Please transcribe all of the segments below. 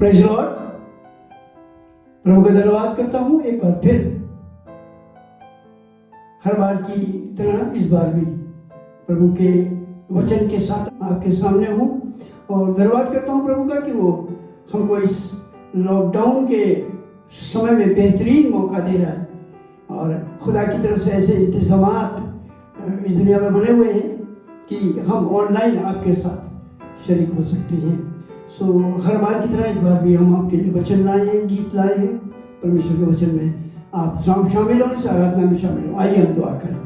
Praise Lord. प्रभु का धन्यवाद करता हूँ एक बार फिर, हर बार की तरह इस बार भी प्रभु के वचन के साथ आपके सामने हूँ और धन्यवाद करता हूँ प्रभु का कि वो हमको इस लॉकडाउन के समय में बेहतरीन मौका दे रहा है और खुदा की तरफ से ऐसे इंतजामात इस दुनिया में बने हुए हैं कि हम ऑनलाइन आपके साथ शरीक हो सकते हैं। सो हर बार की तरह इस बार भी हम आपके लिए वचन लाए हैं, गीत लाए हैं। परमेश्वर के वचन में आप शामिल हो, इस आराधना में शामिल हो। आइए हम दुआ करें।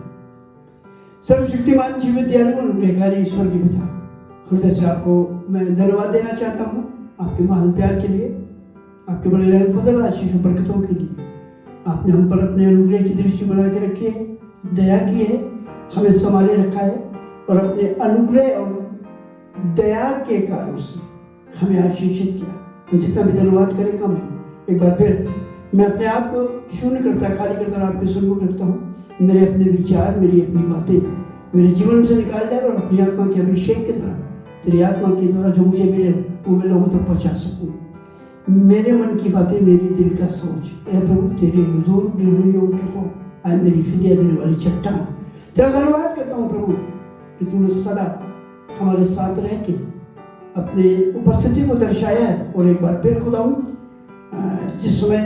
सर्वशक्तिमान जीवित दयालु अनुग्रहकारी ईश्वर की पिता, हृदय से आपको मैं धन्यवाद देना चाहता हूँ आपके महान प्यार के लिए, आपके बड़े रहम फजल आशीष और बरकतों के लिए। आपने हम पर अपने अनुग्रह की दृष्टि बना के रखी है, दया की है, हमें संभाले रखा है और अपने अनुग्रह और दया के कारण से हमें आशीषित किया। हम जितना भी धन्यवाद करें कम है। एक बार फिर मैं अपने आप को शून्य करता, खाली करता और आपके सम्मुख रखता हूँ। मेरे अपने विचार, मेरी अपनी बातें मेरे जीवन से निकाल जाए और अपनी आत्मा के अभिषेक के द्वारा, तेरी आत्मा के द्वारा जो मुझे मिले वो मैं लोगों तक पहुँचा सकूँ। मेरे मन की बातें, मेरी दिल का सोच, ऐ प्रभु तेरे हुजूर गिरने योग्य हो। आए मेरी फिदिया देने वाली चट्टान, तेरा धन्यवाद करता हूँ प्रभु कि तूने सदा हमारे साथ रह के अपने उपस्थिति को दर्शाया है। और एक बार फिर खुदाऊं, जिस समय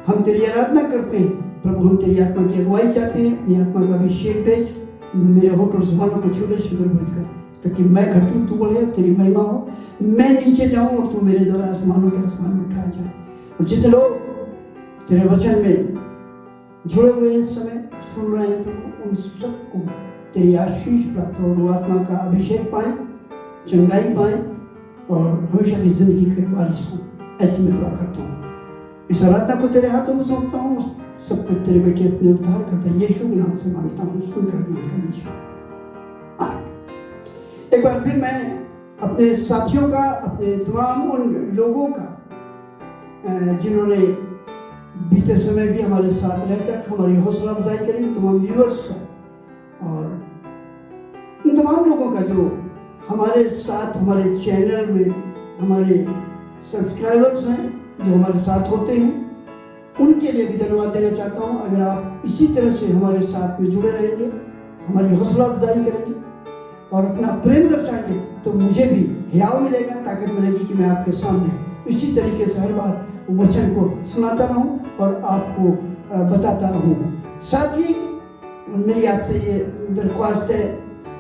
हम तेरी आराधना करते हैं प्रभु, हम तेरी आत्मा की अगुवाई चाहते हैं। अपनी आत्मा का अभिषेक भेज, मेरे होठ और जुबानों को छू ले, शुद्ध बोध कर, ताकि मैं घटूं तू बढ़े, तेरी महिमा हो। मैं नीचे जाऊं और तू मेरे द्वारा आसमानों के आसमान में उठाया जाए। और जितने लोग तेरे वचन में जुड़े हुए इस समय सुन रहे हैं प्रभु, उन सबको तेरी आशीष प्राप्त हो और वो आत्मा का अभिषेक पाए, चंगाई पाए और हमेशा की जिंदगी के वारिस हो। ऐसे मैं दुआ करता हूँ। इस आराधना को तेरे हाथों में सौंपता हूँ। सब कुछ तेरे बेटे अपने उद्धार करता है यीशु के नाम से मांगता हूँ, सुनकर एक बार फिर मैं अपने साथियों का, अपने तमाम उन लोगों का जिन्होंने बीते समय भी हमारे साथ रहकर हमारी हौसला अफजाई करी, तमाम व्यूअर्स का और उन तमाम लोगों का जो हमारे साथ, हमारे चैनल में हमारे सब्सक्राइबर्स हैं, जो हमारे साथ होते हैं, उनके लिए भी धन्यवाद देना चाहता हूँ। अगर आप इसी तरह से हमारे साथ में जुड़े रहेंगे, हमारी हौसला अफजाई करेंगे और अपना प्रेम दर्शाएंगे, तो मुझे भी हियाव मिलेगा, ताकत मिलेगी कि मैं आपके सामने इसी तरीके से हर बार वचन को सुनाता रहूं और आपको बताता रहूं। साथ ही मेरी आपसे ये दरख्वास्त है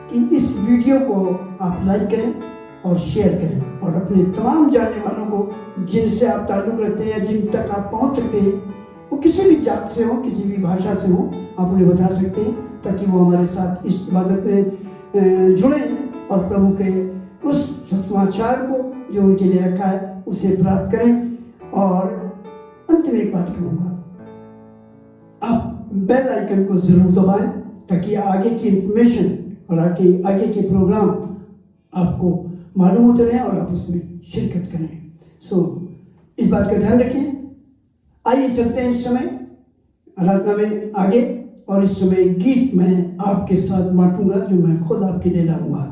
कि इस वीडियो को आप लाइक करें और शेयर करें और अपने तमाम जानने वालों को, जिनसे आप ताल्लुक़ रखते हैं या जिन तक आप पहुंच सकते हैं, वो किसी भी जात से हो, किसी भी भाषा से हो, आप उन्हें बता सकते हैं, ताकि वो हमारे साथ इस इबादत में जुड़े और प्रभु के उस समाचार को जो उनके लिए रखा है उसे प्राप्त करें। और अंत में एक बात कहूँगा, आप बेल आइकन को ज़रूर दबाएं, ताकि आगे की इंफॉर्मेशन और आगे के प्रोग्राम आपको मालूम होते रहें और आप उसमें शिरकत करें। इस बात का ध्यान रखें। आइए चलते हैं इस समय आराधना में आगे, और इस समय गीत मैं आपके साथ बांटूंगा जो मैं खुद आपके लिए लाऊंगा।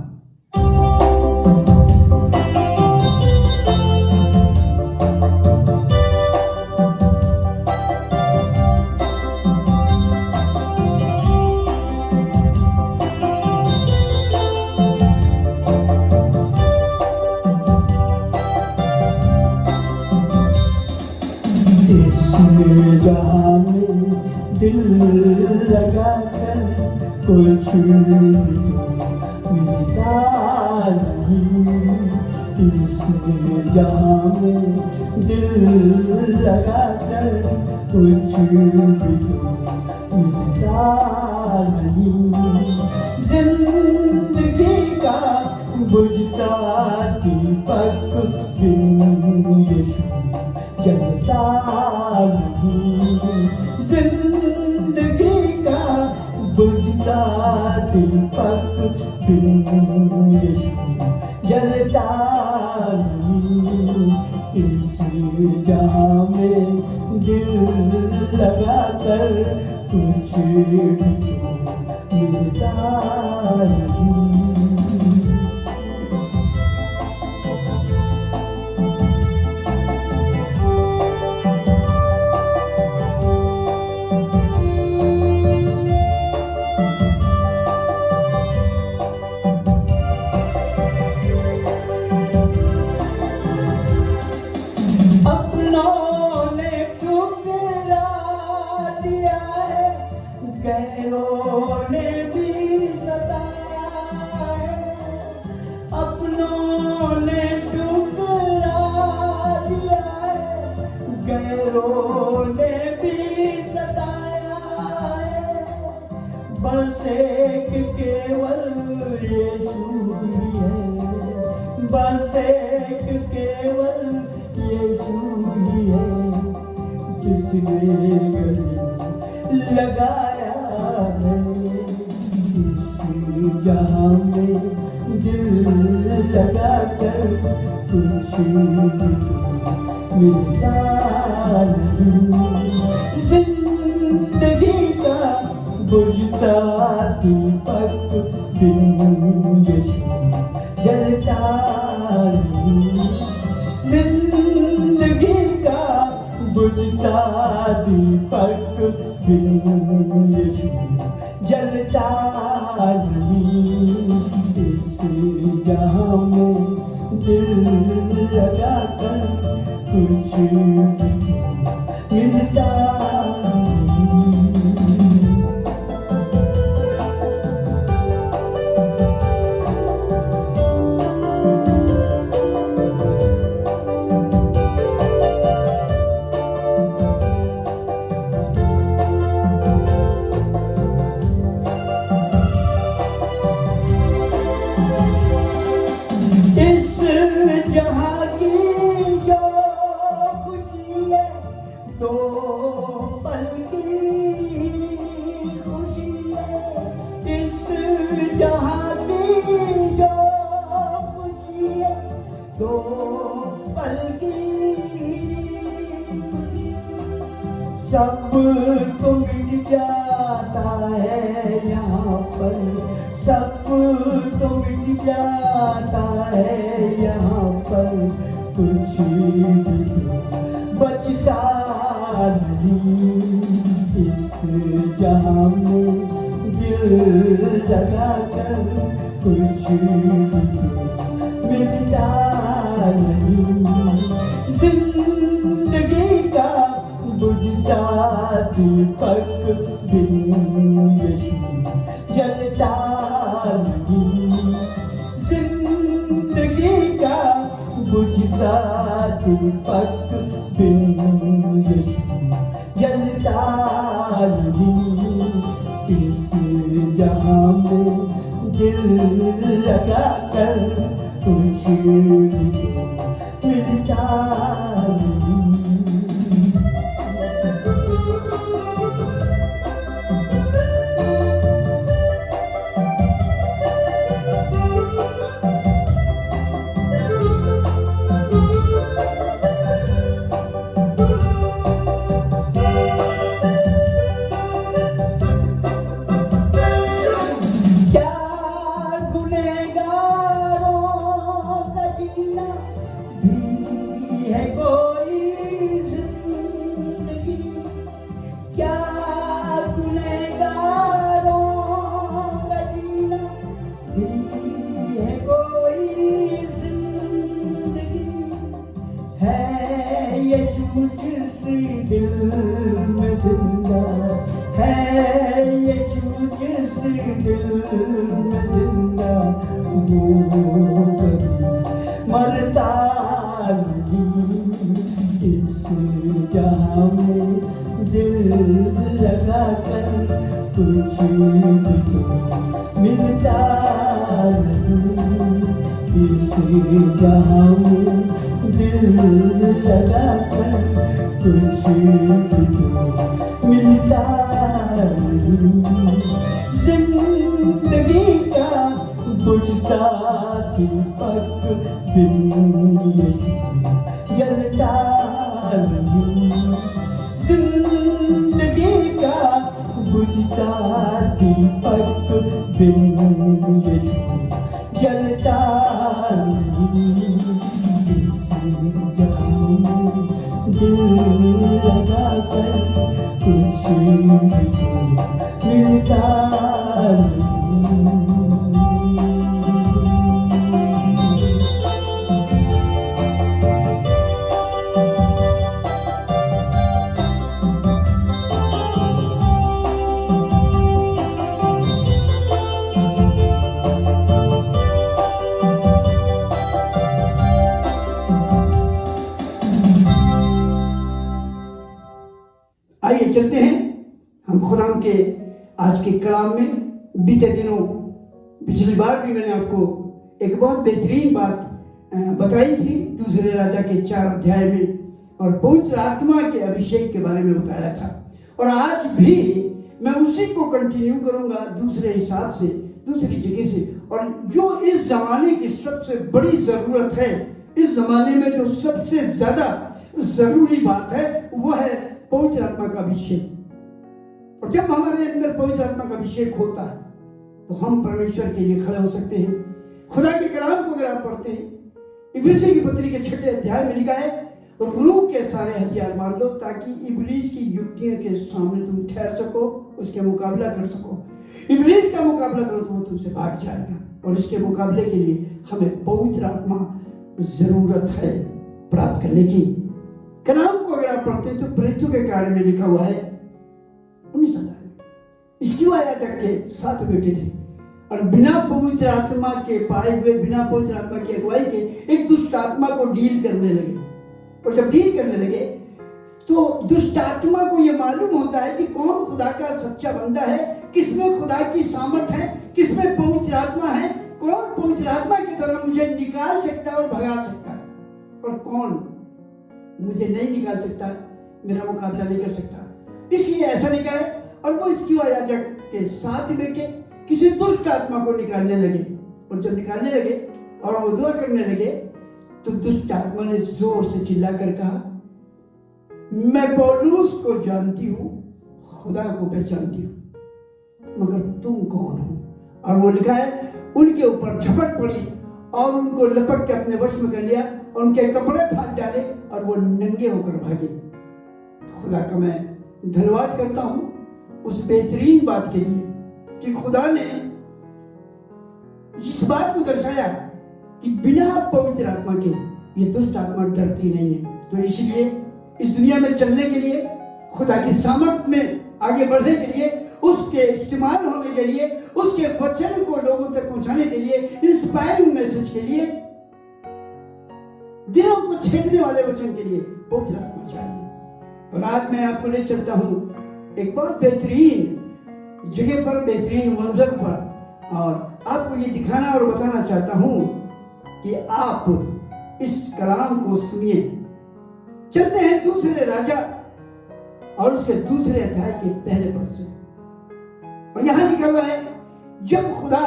जहाँ में दिल लगा कर कुछ मिलता नहीं, इस जहाँ में दिल लगा कर कुछ मिलता नहीं। जिंदगी का बुझता दीपक बिन यीशु जलता नहीं। जिंदगी का बुझता दीपक बिन यीशु जलता नहीं। इस जहाँ में दिल लगा कर कुछ भी मिलता नहीं। से केवल यीशु ही है जिसने गले लगाया है। इस जहां में दिल लगाकर कुछ मिलता नहीं। जिंदगी का बुझता दीपक बिन यीशु जलता नहीं। जिंदगी का बुझता दीपक बिन यीशु जलता नहीं। इस जहां में दिल लगाकर कुछ मिलता नहीं। इस जहां की जो खुशी है दो पल की खुशी है। इस जहां की जो खुशी है दो पल की खुशी। सब तो मिट जाता है यहाँ पर, सब तो मिट जाता है यहाँ पर, कुछ भी तो बचता नहीं। इस जहां में दिल लगाकर कुछ भी तो मिलता नहीं। जिंदगी का बुझता दीपक बिन यीशु जलता नहीं। जिंदगी का बुझता दीपक बिन यीशु जलता नहीं। इस जहां में दिल लगाकर कुछ भी तो मिलता नहीं। है कोई जिंदगी, क्या गुनहगारों का जीना भी है कोई जिंदगी। है यीशु मुझसे दिल में जिंदा, है यीशु मुझसे दिल में जिंदा। वो कभी मरता नहीं। इस जहां में दिल लगाकर कुछ भी तो मिलता नहीं। इस जहां में दिल लगाकर कुछ भी तो मिलता नहीं। जिंदगी का बुझता दीपक बिन यीशु जलता नहीं। जिंदगी का बुझता दीपक बिन यीशु जलता नहीं। इस जहां में दिल लगाकर कुछ भी तो मिलता नहीं। आइए चलते हैं हम खुदा के आज के कलाम में। बीते दिनों पिछली बार भी मैंने आपको एक बहुत बेहतरीन बात बताई थी दूसरे राजा के 4 अध्याय में, और पवित्र आत्मा के अभिषेक के बारे में बताया था। और आज भी मैं उसी को कंटिन्यू करूंगा दूसरे हिसाब से, दूसरी जगह से। और जो इस जमाने की सबसे बड़ी जरूरत है, इस जमाने में जो सबसे ज्यादा जरूरी बात है, वह है पवित्र आत्मा का अभिषेक। और जब हमारे अंदर पवित्र आत्मा का अभिषेक होता है तो हम परमेश्वर के लिए खड़े हो सकते हैं। खुदा के कलाम को अगर आप पढ़ते हैं, इफिसी की पत्री के 6 अध्याय में लिखा है, रूह के सारे हथियार बांध लो ताकि इब्लीस की युक्तियों के सामने तुम ठहर सको, उसके मुकाबला कर सको। इब्लीस का मुकाबला करो तो वो तुमसे भाग जाएगा। और इसके मुकाबले के लिए हमें पवित्र आत्मा जरूरत है प्राप्त करने की। कलाम को अगर आप पढ़ते हैं तो प्रेरितों के कार्य में लिखा हुआ है 19 अध्याय में, इसकी याजक के 7 बेटे थे और बिना पवित्र आत्मा के पाए हुए, बिना पवित्र आत्मा की अगुवाई के एक दुष्ट आत्मा को डील करने लगे। और जब डील करने लगे तो दुष्ट आत्मा को यह मालूम होता है कि कौन खुदा का सच्चा बंदा है, किसमें खुदा की सामर्थ है, किसमें पवित्र आत्मा है, कौन पवित्र आत्मा के द्वारा मुझे निकाल सकता है और भगा सकता है, और कौन मुझे नहीं निकाल सकता, मेरा मुकाबला नहीं कर सकता। इसलिए ऐसा लिखा है। और वो इसकी याजक के 7 बेटे किसी दुष्ट आत्मा को निकालने लगे। और जब निकालने लगे और वो दुआ करने लगे तो दुष्ट आत्मा ने जोर से चिल्लाकर कहा, मैं पौलुस को जानती हूं, खुदा को पहचानती हूं, मगर तुम कौन हो? और वो लिखा है, उनके ऊपर झपट पड़ी और उनको लपक के अपने वश में कर लिया, और उनके कपड़े फाड़ डाले और वो नंगे होकर भागे। खुदा का मैं धन्यवाद करता हूं उस बेहतरीन बात के लिए कि खुदा ने इस बात को दर्शाया कि बिना पवित्र आत्मा के ये दुष्ट आत्मा डरती नहीं है। तो इसलिए इस दुनिया में चलने के लिए, खुदा की सामर्थ में आगे बढ़ने के लिए, उसके इस्तेमाल होने के लिए, उसके वचन को लोगों तक पहुंचाने के लिए, इंस्पायरिंग मैसेज के लिए, दिलों को छेदने वाले वचन के लिए पवित्र आत्मा चाहिए। और आज मैं आपको ले चलता हूं एक बहुत बेहतरीन जगह पर, बेहतरीन मंजर पर, और आपको ये दिखाना और बताना चाहता हूं कि आप इस कलाम को सुनिए। चलते हैं दूसरे राजा और उसके दूसरे अध्याय के पहले पद से। और यहां लिखा हुआ है, जब खुदा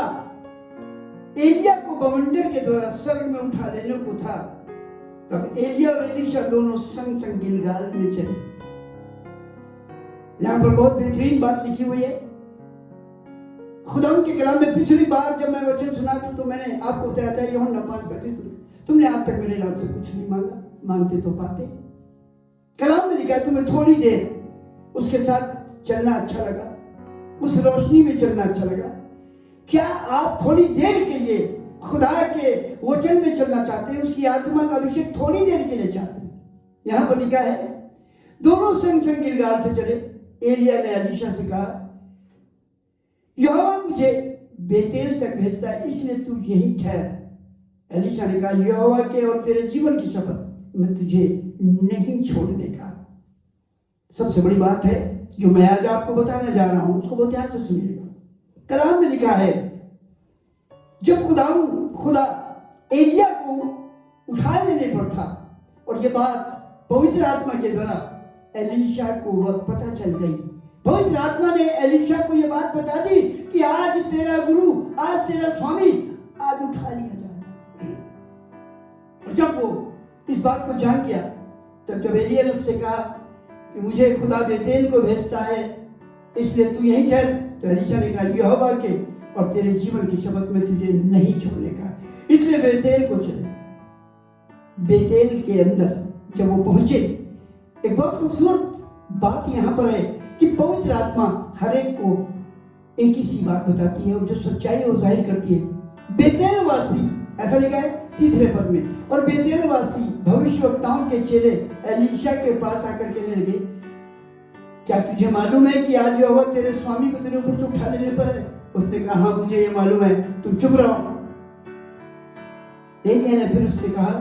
एलिया को बवंडर के द्वारा स्वर्ग में उठा लेने को था, तब एलिया और एलीशा दोनों संग संग गिलगाल में चले। यहां पर बहुत बेहतरीन बात लिखी हुई है। खुदा के कलाम में पिछली बार जब मैं वचन सुना था तो मैंने आपको बताया था, यूहन्ना 5:35, तुमने आज तक मेरे नाम से कुछ नहीं मांगा, मांगते तो पाते। कलाम में लिखा है, तुम्हें थोड़ी देर उसके साथ चलना अच्छा लगा, उस रोशनी में चलना अच्छा लगा। क्या आप थोड़ी देर के लिए खुदा के वचन में चलना चाहते हैं? उसकी आत्मा का अभिषेक थोड़ी देर के लिए चाहते हैं? यहां पर लिखा है, दोनों संग संग गिलगाल से चले। एलिया ने एलीशा से कहा, यहोवा मुझे बेतेल तक भेजता है, इसलिए तू यहीं ठहर। एलीशा ने कहा, यहोवा के और तेरे जीवन की शपथ, मैं तुझे नहीं छोड़ने का। सबसे बड़ी बात है जो मैं आज आपको बताने जा रहा हूं, उसको बहुत ध्यान से सुनिएगा। कलाम में लिखा है, जब खुदा एलिया को उठा लेने पर था, और ये बात पवित्र आत्मा के द्वारा एलीशा को वह पता चल गई। पवित्र आत्मा ने एलीशा को यह बात बता दी कि आज तेरा गुरु, आज तेरा स्वामी आज उठा लिया जाएगा। और जब वो इस बात को जान गया, तब जब एलिया ने उससे कहा कि मुझे खुदा बेतेल को भेजता है, इसलिए तू यहीं ठहर, तो एलीशा ने कहा, यहोवा के और तेरे जीवन की शपथ में तुझे नहीं छोड़ने का। इसलिए बेतेल को चले। बेतेल के अंदर जब वो पहुंचे, एक बहुत खूबसूरत बात यहां पर है कि पवित्र आत्मा हर एक को एक ही सी बात बताती है, और जो सच्चाई है वो जाहिर करती है। बेतेल वासी, ऐसा लिखा है 3 पद में, और बेतेल वासी भविष्यवक्ताओं के चेले एलीशा के पास आकर कहने लगे, क्या तुझे मालूम है कि आज यहोवा तेरे स्वामी को तेरे ऊपर से उठा लेने पर है? उसने कहा, हाँ मुझे ये मालूम है, तुम चुप रहो। एलिया ने फिर उससे कहा,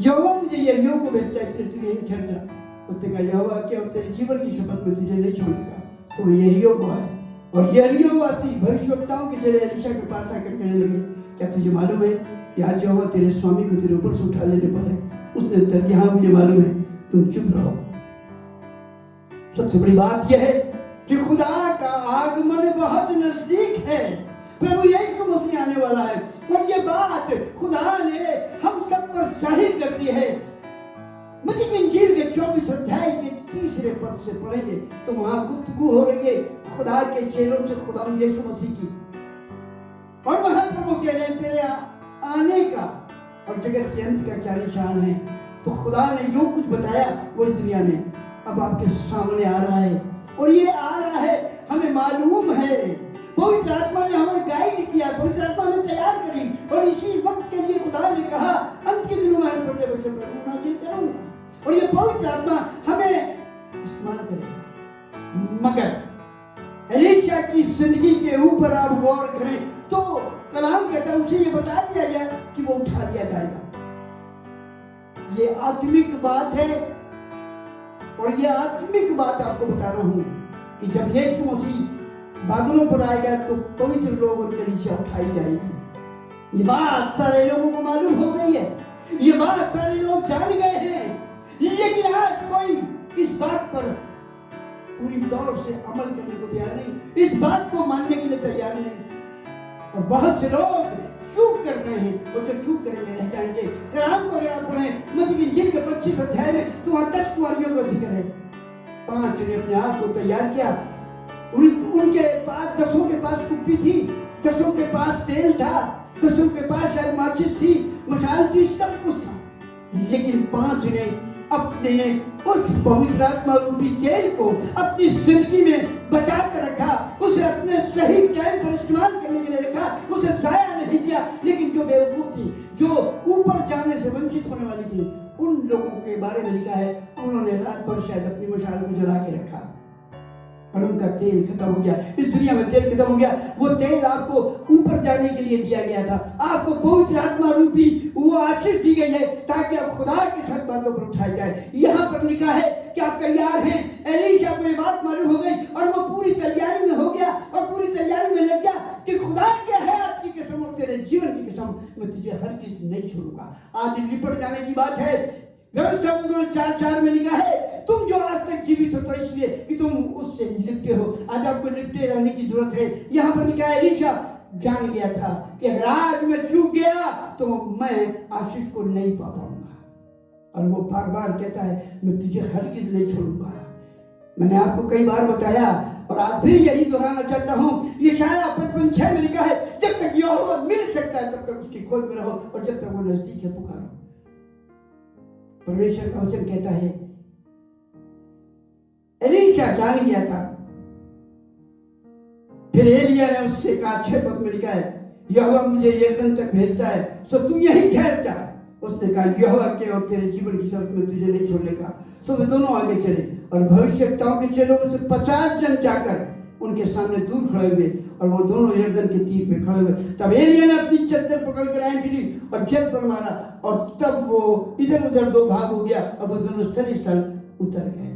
यहोवा मुझे यरीहो को भेजता है, इसलिए तू यहीं ठहर जा। उसने कहा, यहोवा के और तेरे जीवन की शपथ में तुझे नहीं छोड़ेगा। तो वो यरीहो को आए, और यरीहो वासी भविष्यवक्ताओं के चेले एलीशा के पास आकर कहने लगे, क्या तुझे मालूम है कि आज यहोवा तेरे स्वामी को तेरे ऊपर से उठा लेने पर है। उसने उत्तर दिया, हाँ मुझे मालूम है, तुम चुप रहो। सबसे बड़ी बात यह है कि खुदा का आगमन बहुत नजदीक है। प्रभु यीशु मसीह आने वाला है और ये बात खुदा ने हम सब पर जाहिर कर दी है। मत्ती की इंजील के 24 अध्याय के 3 पद से पढ़ेंगे तो वहां गुफ्तगू हो रही है खुदा के चेलों से खुदा यीशु मसीह की, और वहां प्रभु कह रहे हैं तेरे आने का और जगत के अंत का क्या निशान है। तो खुदा ने जो कुछ बताया वो इस दुनिया में अब आपके सामने आ रहा है, और ये आ रहा है हमें मालूम है। पवित्र आत्मा ने हमें गाइड किया, पवित्र आत्मा ने तैयार करी, और इसी वक्त के लिए खुदा ने कहा अंत के दिनों में छोटे बच्चे प्रभु नाज़िल करूंगा, और ये पवित्र आत्मा हमें इस्तेमाल करेगा। मगर एलीशा की जिंदगी के ऊपर आप गौर करें तो कलाम कहता है उसे ये बता दिया गया कि वो उठा लिया जाएगा। ये आत्मिक बात है, और ये आत्मिक बात आपको बता रहा हूं कि जब यीशु मसीह बादलों पर आएगा तो पवित्र लोग और कलीसिया उठाई जाएगी। ये बात सारे लोगों को मालूम हो गई है, ये बात सारे लोग जान गए हैं, लेकिन आज कोई इस बात पर पूरी तौर से अमल करने को तैयार नहीं, इस बात को मानने के लिए तैयार नहीं, और बहुत से लोग चूक कर रहे हैं, और जो चूक करेंगे रह जाएंगे। कलाम को अगर आप पढ़ें मत्ती की इंजील के 25 अध्याय में तो वहां 10 कुंवारियों का जिक्र है। 5 ने अपने आप को तैयार किया, उनके पास 10 के पास कुप्पी थी, 10 के पास तेल था, 10 के पास शायद माचिस थी, मशाल थी, सब कुछ था, लेकिन 5 ने अपने उस पवित्र आत्मा रूपी तेल को अपनी जिंदगी में बचा कर रखा, उसे अपने सही टाइम पर इस्तेमाल करने के लिए रखा, उसे जाया नहीं किया। लेकिन जो बेवकूफ थी, जो ऊपर जाने से वंचित होने वाली थी, उन लोगों के बारे में लिखा है उन्होंने रात भर शायद अपनी मशाल को जला के रखा और उनका तेल खत्म हो गया। इस दुनिया में तेल खत्म हो गया। वो तेल आपको ऊपर जाने के लिए दिया गया था, आपको पवित्र आत्मा रूपी वो आशीष दी गई है ताकि आप खुदा की सच बातों पर उठाए जाए। यहाँ पर लिखा है कि आप तैयार हैं। एलीशा को ये बात मालूम हो गई और वो पूरी तैयारी में हो गया और पूरी तैयारी में लग गया कि खुदा क्या है आपकी कसम और तेरे जीवन की कसम, मैं तुझे हर किसी नहीं छोड़ूंगा। आज लिपट जाने की बात है। व्यवस्था 4:4 में लिखा है तुम जो आज तक जीवित हो तो इसलिए कि तुम उससे लिपटे हो। आज आपको लिपटे रहने की जरूरत है। यहाँ पर लिखा है एलीशा जान गया था कि अगर आज मैं चूक गया तो मैं आशीष को नहीं पा पाऊंगा, और वो बार बार कहता है मैं तुझे हरगिज़ नहीं छोड़ूंगा। मैंने आपको कई बार बताया और आज फिर यही दोहराना चाहता हूँ। यशायाह 55:6 में लिखा है जब तक यहोवा मिल सकता है तब तक उसकी खोज में रहो, और जब तक वो नजदीक है पुकारो। परमेश्वर का वचन कहता है एलीशा जान गया था। फिर एलिया ने उससे कहा 6 पद में लिखा है यहोवा मुझे यरदन तक भेजता है, सो तू यहीं ठहर जा। उसने कहा यहोवा के और तेरे जीवन की शर्त में तुझे नहीं छोड़ेगा। सो वे दोनों आगे चले और भविष्यवक्ताओं के चेलों में से 50 जन जाकर उनके सामने दूर खड़े हुए, और वो दोनों यरदन के तीर पे खड़े हुए। तब एलिया ने अपनी चद्दर पकड़कर ऐंठ ली और जल पर मारा, और तब वो इधर उधर 2 भाग हो गया और वो दोनों स्थल उतर गए।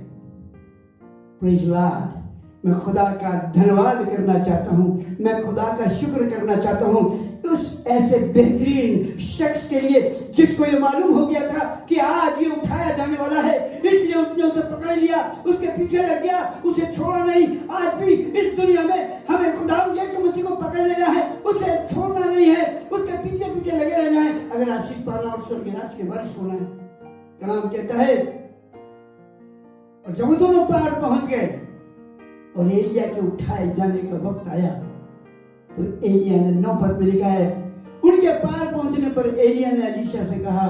Praise Lord. मैं खुदा का धन्यवाद करना चाहता हूँ, मैं खुदा का शुक्र करना चाहता हूँ उस ऐसे बेहतरीन शख्स के लिए जिसको ये मालूम हो गया था कि आज ये उठाया जाने वाला है, इसलिए उसने उसे पकड़ लिया, उसके पीछे लग गया, उसे छोड़ा नहीं। आज भी इस दुनिया में हमें खुदा यीशु मसीह को पकड़ लेना है, उसे छोड़ना नहीं है, उसके पीछे पीछे लगे रहना है अगर आशीष पाना और स्वर्ग राज के वारिस होना है। कलाम कहता है और जब दोनों पार पहुंच गए और एलिया के उठाए जाने का वक्त आया तो एलिया ने 9 पद में लिखा है उनके पार पहुंचने पर एलिया ने एलीशा से कहा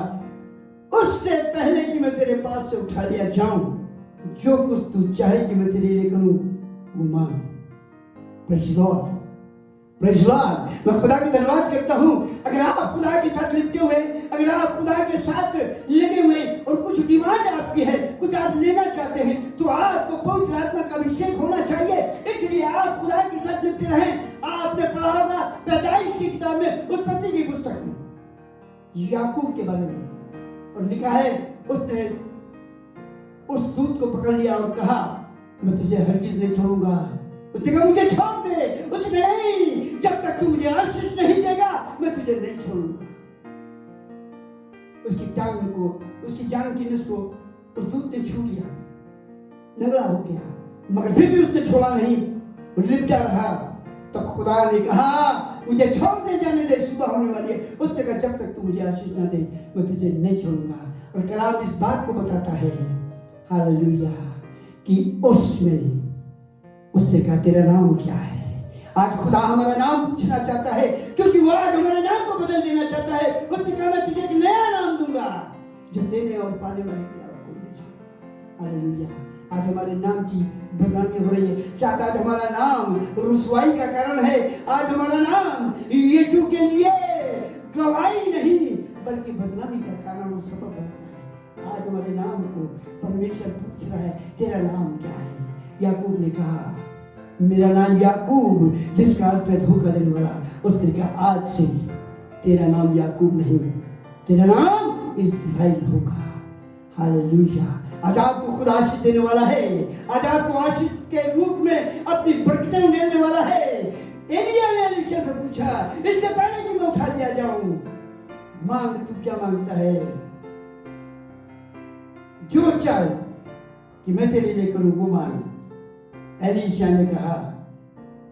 उससे पहले कि मैं तेरे पास से उठा लिया जाऊं, जो कुछ तू चाहे कि मैं तेरे लिए करूं वो मांग। Praise Lord, praise Lord. मैं खुदा का धन्यवाद करता हूं। अगर आप खुदा के साथ लिपटे हुए, अगर आप खुदा के साथ लगे हुए और कुछ डिमांड आपकी है, कुछ आप लेना चाहते हैं, तो आपको पवित्र आत्मा का अभिषेक होना चाहिए। इसलिए आप खुदा के साथ लिपटे रहें। आपने पढ़ा होगा पैदाइश की किताब में, उत्पत्ति की पुस्तक में याकूब के बारे में, और लिखा है उसने उस दूत को पकड़ लिया और कहा मैं तुझे हरगिज़ नहीं छोड़ूंगा। उसने कहा मुझे छोड़ दे। उसने नहीं, जब तक तू मुझे आशीष नहीं देगा मैं तुझे नहीं छोड़ूंगा। उसकी टांग को, उसकी जांग की नस को उस दूत ने छू लिया, नगला हो गया, मगर फिर भी उसने छोड़ा नहीं, वो लिपटा रहा। तब खुदा ने कहा मुझे छोड़ दे, जाने दे, सुबह होने वाली है। उसने कहा जब तक तू मुझे आशीष ना दे मैं तुझे नहीं छोड़ूंगा। और कलाम इस बात को बताता है, हालेलुया, कि उससे कहा तेरा नाम क्या है। आज खुदा हमारा नाम पूछना चाहता है, क्योंकि वो आज हमारे नाम को बदल देना चाहता है। उसने कहा मैं तुझे एक नया नाम दूंगा जो देने और पाने वाले के अलावा कोई नहीं जानता। हालेलुया। आज हमारे नाम की बदनामी हो रही है। शायद आज हमारा नाम रुसवाई का कारण है। आज हमारा नाम यीशु के लिए गवाही नहीं बल्कि बदनामी का कारण और सबब बना है। आज हमारे नाम को परमेश्वर पूछ रहा है तेरा नाम क्या है। याकूब ने कहा मेरा नाम याकूब, जिसका अर्थ है धोखा देने वाला। उसने कहा आज से तेरा नाम याकूब नहीं, तेरा नाम इस्राएल होगा। हालेलुया। आज आपको खुदा आशीष देने वाला है। आज आपको आशीष के रूप में अपनी बरकतें देने वाला है। एलिया ने एलीशा से पूछा, इससे पहले कि मैं उठा दिया जाऊं, मांग, तू क्या मांगता है? जो चाहे कि मैं तेरे लिए करूं वो मांग। एलीशा ने कहा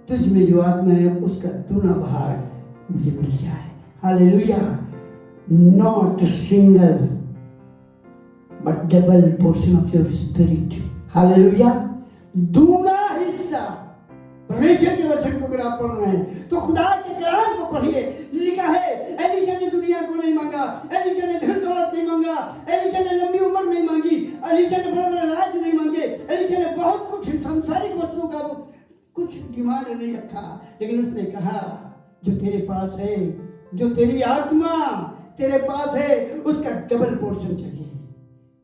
तुझ में जो आत्मा है उसका दूना भाग मुझे मिल जाए। Hallelujah. Not single but double portion of your spirit. Hallelujah. दूना हिस्सा। परमेश्वर के वचन को अगर आप पढ़ रहे हैं तो खुदा के कलाम को पढ़िए। लिखा है एलीशा ने दुनिया को नहीं मांगा, एलीशा ने धन दौलत नहीं मांगा, एलीशा ने लंबी उम्र नहीं मांगी, एलीशा ने बड़ा बड़ा राज नहीं मांगे, एलीशा ने बहुत कुछ सांसारिक वस्तुओं का कुछ डिमांड नहीं रखा। लेकिन उसने कहा जो तेरे पास है, जो तेरी आत्मा तेरे पास है, उसका डबल पोर्शन चाहिए।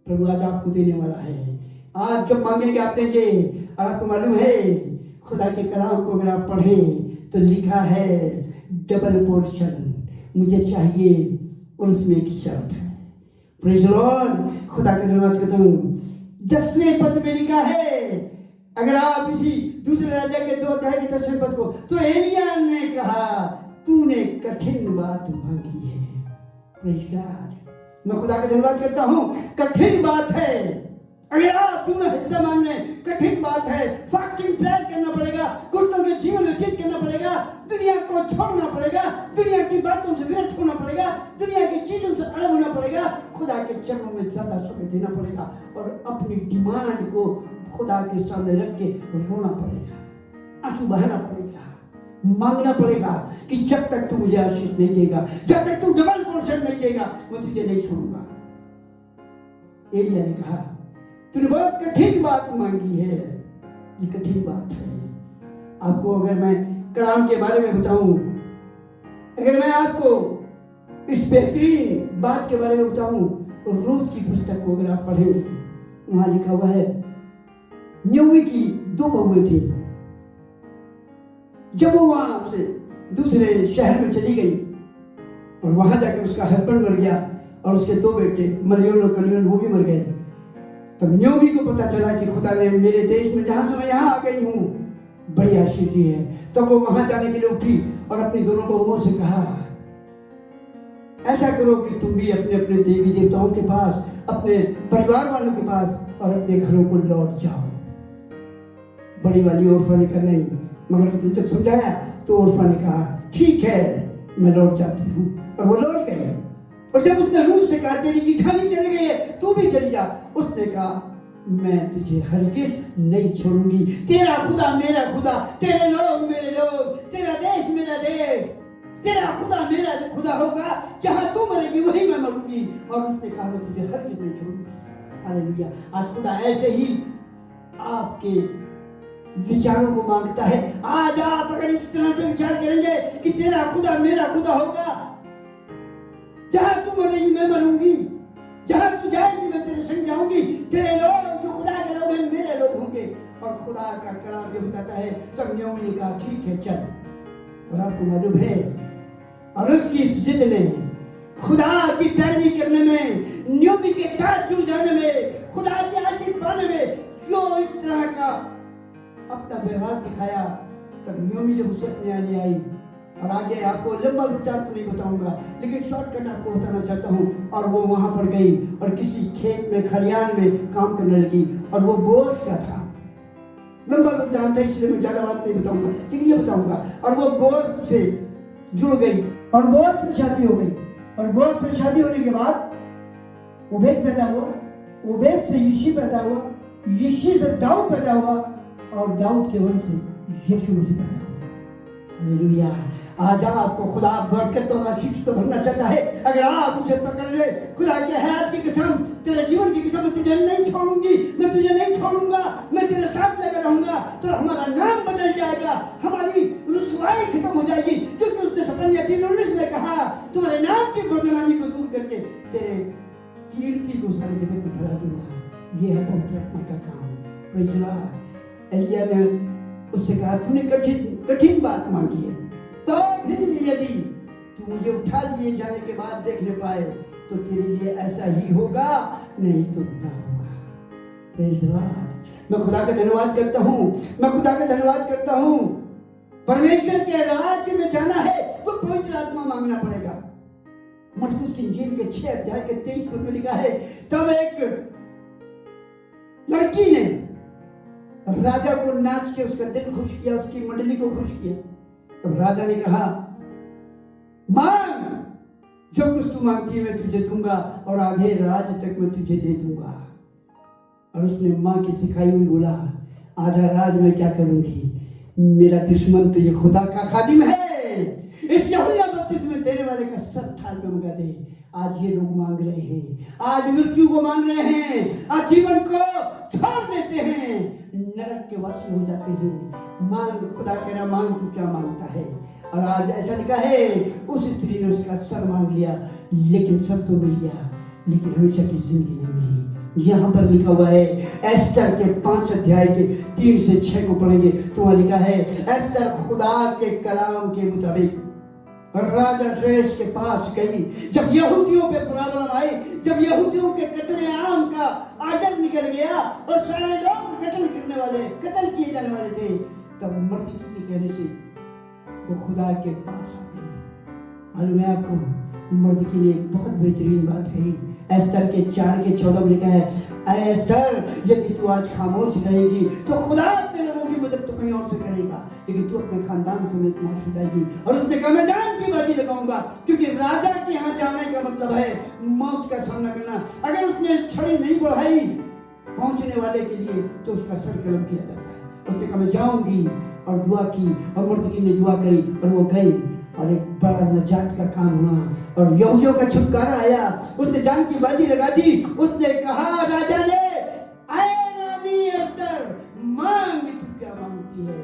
प्रभु आज आपको देने वाला है। आज जब मांगेंगे आप देंगे। आपको मालूम है खुदा के कलाम को अगर आप पढ़ें तो लिखा है डबल पोर्शन मुझे चाहिए, और उसमें एक शर्त है। Praise the Lord. खुदा के धन्यवाद करता हूँ। 10वें पद में लिखा है, अगर आप इसी दूसरे राजा के 2 अध्याय के 10वें पद को, तो एलिया ने कहा तूने कठिन बात मांगी है। Praise God. मैं खुदा का धन्यवाद करता हूँ। कठिन बात है। अगर आप पूर्ण हिस्सा मांग रहे हैं, कठिन बात है। फास्टिंग प्रेयर करना पड़ेगा, घुटनों में जीवन व्यतीत करना पड़ेगा, दुनिया को छोड़ना पड़ेगा, दुनिया की बातों से विरत होना पड़ेगा, दुनिया की चीजों से अलग होना पड़ेगा, खुदा के चरणों में ज्यादा समय देना पड़ेगा और अपनी डिमांड को खुदा के सामने रख के रोना पड़ेगा, आंसू बहाना पड़ेगा, मांगना पड़ेगा कि जब तक तू मुझे आशीष नहीं देगा, जब तक तू डबल पोर्शन नहीं देगा, मैं तुझे नहीं छोड़ूंगा। एलिया ने कहा तूने बहुत कठिन बात मांगी है। ये कठिन बात है। आपको अगर मैं कलाम के बारे में बताऊं, अगर मैं आपको इस बेहतरीन बात के बारे में बताऊं, रूत की पुस्तक को अगर आप पढ़ेंगे, वहां लिखा हुआ है नयोमी की 2 बहुएं थी। जब वो वहां से दूसरे शहर में चली गई और वहां जाकर उसका हस्बैंड मर गया और उसके 2 बेटे मलियोन और कलियोन वो भी मर गए, तब नयोमी को पता चला कि खुदा ने मेरे देश में जहां से मैं यहाँ आ गई हूँ बड़ी आशीष दी है। तब वो वहां जाने के लिए उठी और अपनी दोनों बहुओं से कहा ऐसा करो कि तुम भी अपने अपने देवी देवताओं के पास, अपने परिवार वालों के पास और अपने घरों को लौट जाओ। बड़ी वाली ओरफा ने कहा नहीं, मगर तुमने जब समझाया तो ओरफा ने कहा ठीक है मैं लौट जाती हूँ, और वो लौट गए। और जब उसने रूस से कहा तेरी जिठानी चली गई है तू भी चली जा, उसने कहा मैं तुझे हरगिज नहीं छोड़ूंगी। तेरा खुदा मेरा खुदा, तेरे लोग मेरे लोग, तेरा देश मेरा देश, तेरा खुदा मेरा खुदा होगा। जहां तू मरेगी वहीं मैं मरूंगी। और उसने कहा मैं तुझे हरगिज नहीं छोड़ूंगी। हालेलुया। आज खुदा ऐसे ही आपके विचारों को मांगता है। आज आप अगर इस तरह से विचार करेंगे कि तेरा खुदा मेरा खुदा होगा, जहां तू मरेगी मैं मरूंगी, जहां तू जाएगी मैं तेरे संग जाऊंगी, तेरे लोग जो खुदा के लोग हैं मेरे लोग होंगे। और खुदा का कलाम ये बताता है तब नयोमी ने कहा ठीक है चल। और आपको मालूम है, और उसकी इस जिद में, खुदा की पैरवी करने में, नयोमी के साथ जुड़ जाने में, खुदा की आशीष पाने में, जो इस तरह का अपना व्यवहार दिखाया, तब नयोमी जब उसे अपने आने आई और आगे आपको लंबा वृत्तांत नहीं बताऊंगा, लेकिन शॉर्टकट आपको बताना चाहता हूँ। और वो वहाँ पर गई और किसी खेत में खलिहान में काम करने लगी, और वो बोझ का था। लंबा वृत्तांत है इसलिए मैं ज़्यादा बात नहीं बताऊंगा, लेकिन ये बताऊंगा। और वो बोझ से जुड़ गई और बोझ से शादी हो गई, और बोझ से शादी होने के बाद उबेद पैदा हुआ, उबेद से यिशी पैदा हुआ, यिशी से दाऊद पैदा हुआ, और दाऊद के वंश से यीशु मसीह पैदा हुआ। हालेलुया। आज आपको खुदा बरकत और आशीष तो भरना चाहता है। अगर आप उसे पकड़ ले, खुदा के हयात की कसम, तेरे जीवन की कसम, मैं तुझे नहीं छोड़ूंगी, मैं तुझे नहीं छोड़ूंगा, मैं तेरे साथ लगा रहूंगा, तो हमारा नाम बदल जाएगा, हमारी रुसवाई खत्म हो जाएगी। क्योंकि उसने सपनिया 3:19 में कहा, तुम्हारे नाम की बदनामी को दूर करके तेरे कीर्ति को सारी जगत में फैला दूंगा। ये है पवित्र आत्मा का काम। Praise Lord. एलिया ने उससे कहा, तूने कठिन बात मांगी है, तो भी यदि तू मुझे उठा लिए जाने के बाद देखने पाए तो तेरे लिए ऐसा ही होगा, नहीं तो ना होगा। Praise Lord. मैं खुदा का धन्यवाद करता हूँ, मैं खुदा का धन्यवाद करता हूँ। परमेश्वर के राज्य में जाना है तो पवित्र आत्मा मांगना पड़ेगा। मरकुस की इंजील के 6 अध्याय के 23 पद में लिखा है, तब एक लड़की ने राजा को नाच के उसका दिल खुश किया, उसकी मंडली को खुश किया। तब राजा ने कहा, मांग, जो कुछ तू मांगती है मैं तुझे दूंगा, और आधे राज तक मैं तुझे दे दूंगा। और उसने माँ की सिखाई हुई बोला, आधा राज मैं क्या करूंगी, मेरा दुश्मन तो ये खुदा का खादिम है, इस यूहन्ना बपतिस्मा देने वाले का सब थाल में मंगा दे। आज ये लोग मांग रहे हैं, आज मृत्यु को मांग रहे हैं, आज जीवन को छोड़ देते हैं, नरक के वासी हो जाते हैं। मांग, खुदा कह रहा, मांग तू क्या मांगता है। और आज ऐसा लिखा है, उस स्त्री ने उसका सर मांग लिया, लेकिन सब तो मिल गया, लेकिन हमेशा की जिंदगी नहीं मिली। यहाँ पर लिखा हुआ है, एस्तर के 5 अध्याय के 3 से 6 को पढ़ेंगे तो वहाँ लिखा है, एस्तर खुदा के कलाम के मुताबिक राजा श्रेष्ठ के पास गई। जब यहूदियों पे प्रॉब्लम आई, जब यहूदियों के कत्लेआम का आर्डर निकल गया और सारे लोग कत्ल किए जाने वाले थे, तब मर्दकी के कहने से वो खुदा के पास आ गई। मालूम है आपको, मर्दकी ने एक बहुत बेहतरीन बात कही। एस्तर के 4 के 14 में लिखा है, एस्तर यदि तू आज खामोश रहेगी तो खुदा अपने लोगों की मदद तो कहीं और से करेगा, लेकिन तू अपने खानदान समेत नाश हो जाएगी। और उसने कहा, मैं जान की बाजी लगाऊंगा, क्योंकि राजा के यहाँ जाने का मतलब है मौत का सामना करना। अगर उसने छड़ी नहीं बढ़ाई पहुंचने वाले के लिए तो उसका सर कलम किया जाता है। उसने कहा, मैं जाऊंगी, और दुआ की, और मर्दकी ने दुआ करी, और वो गई, और एक बड़ा नजात का काम हुआ, और यहूदियों का छुटकारा आया। उसने जान की बाजी लगा दी। उसने कहा राजा ने, आए रानी एस्तर, मांग, तू क्या मांगती है।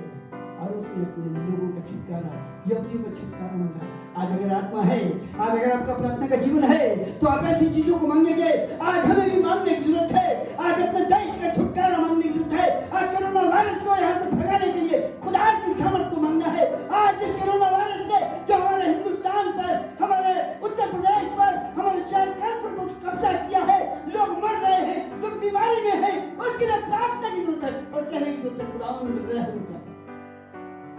और उसने अपने लोगों का छुटकारा, यहूदियों का छुटकारा मांगा। आज अगर आत्मा है, आज अगर आपका प्रार्थना का जीवन है, तो आप ऐसी चीजों को मांगेंगे। आज हमें भी मांगने की जरूरत है, आज अपने देश का छुटकारा मांगने की जरूरत है। आज कोरोना वायरस को यहाँ से भगाने के लिए खुदा की सामर्थ को मांगना है। आज इस कोरोना वायरस ने जो हमारे हिंदुस्तान पर, हमारे उत्तर प्रदेश पर, हमारे झारखंड पर कुछ कब्जा किया है, लोग मर रहे हैं, लोग बीमारी में है, उसके लिए प्रार्थना की जरूरत है और कहने की जरूरत है, खुदा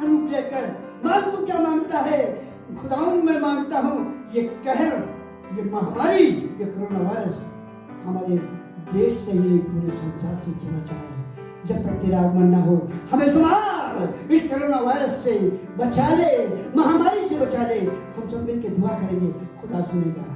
अनुग्रह कर। मांग, तू क्या मांगता है। खुदाउन मैं मांगता हूँ, ये कहर, ये महामारी, ये कोरोना वायरस हमारे देश से ही नहीं पूरे संसार से चला जाए। जब तक तेरा आगमन ना हो, हमें संभाल, इस कोरोना वायरस से बचा ले, महामारी से बचा ले। हम सब मिलकर दुआ करेंगे, खुदा सुनेगा।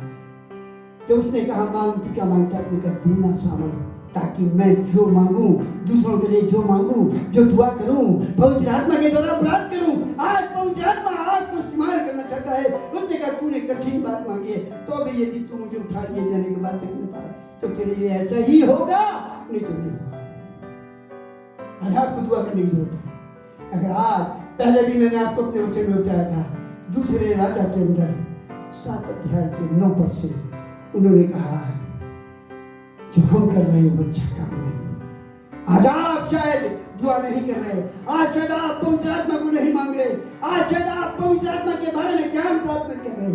जब उसने कहा, मांग, तू क्या मांगता है, उसने कहा, दूना सामर्थ, ताकि मैं जो मांगूं, दूसरों के लिए जो मांगूं, जो दुआ करूं, पवित्र आत्मा के द्वारा प्राप्त करूं। आज पवित्र आत्मा आपको इस्तेमाल करना चाहता है। उसने कहा, तूने कठिन बात मांगी है, तो भी यदि तू मुझे उठा लिए जाने के बाद देखने पाए तो तेरे लिए ऐसा ही होगा, नहीं तो नहीं होगा। आज आपको दुआ करने की जरूरत है। अगर आज, पहले भी मैंने आपको अपने वचन में बताया था, दूसरे राजा के अंदर 7 अध्याय के 9 पद से उन्होंने कहा, जो हम कर रहे हैं वो अच्छा काम नहीं। आज आप शायद दुआ नहीं कर रहे, आज शायद आप पवित्र आत्मा को नहीं मांग रहे, आज शायद आप पवित्र आत्मा के बारे में ज्ञान प्राप्त नहीं कर रहे,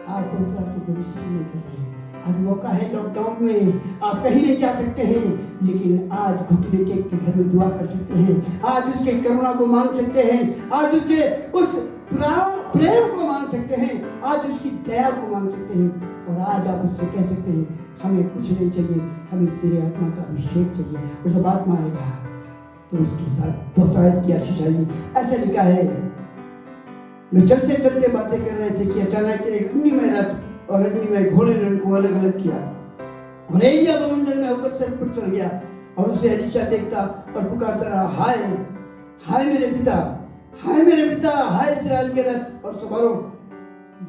आज पवित्र आत्मा को रिसीव नहीं कर रहे। आज मौका है, लॉकडाउन में आप कहीं नहीं जा सकते हैं, लेकिन आज घुटने टेक के घर में दुआ कर सकते हैं। आज उसके करुणा को मांग सकते हैं। आज उसके उस प्रेम को मांग सकते हैं, आज उसकी दया को मांग सकते हैं। और आज आप उससे कह सकते हैं हमें कुछ नहीं चाहिए, हमें तेरे आत्मा का अभिषेक चाहिए। और जब आत्मा आएगा तो उसके साथ बहुतायत की आशीष आएगी। ऐसा लिखा है, मैं चलते चलते बातें कर रहे थे कि अचानक एक अग्निमय रथ और अग्निमय घोड़े ने उनको अलग अलग किया और एलिया बवंडर में होकर सर पर चल गया। और उसे एलीशा देखता और पुकारता रहा, हाय हाय मेरे पिता, हाय मेरे पिता, हाय इस्राएल के रथ और सवारों।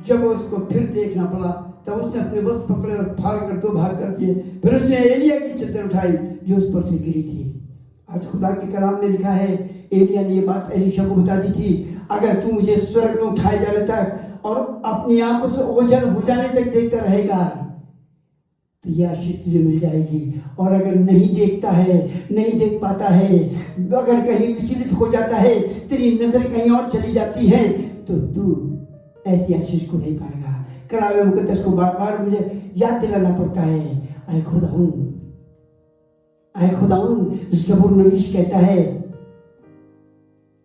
जब उसको फिर देखना पड़ा तब उसने अपने वस्त्र पकड़े और फाड़ कर दो भाग कर दिए। फिर उसने एलिया की चद्दर उठाई जो उस पर से गिरी थी। आज खुदा के कलाम में लिखा है, एलिया ने ये बात एलीशा को बता दी थी, अगर तू मुझे स्वर्ग में उठाए जाने तक और अपनी आंखों से ओझल हो जाने तक देखता रहेगा तो यह आशीष तुझे मिल जाएगी। और अगर नहीं देखता है, नहीं देख पाता है, अगर कहीं विचलित हो जाता है, तेरी नजर कहीं और चली जाती है, तो तू ऐसी आशीष को नहीं पाएगा। कलाम मुकद्दस को बार बार मुझे याद दिलाना पड़ता है, आए खुदाऊं, आए खुदाऊं। ज़बूर नवीस कहता है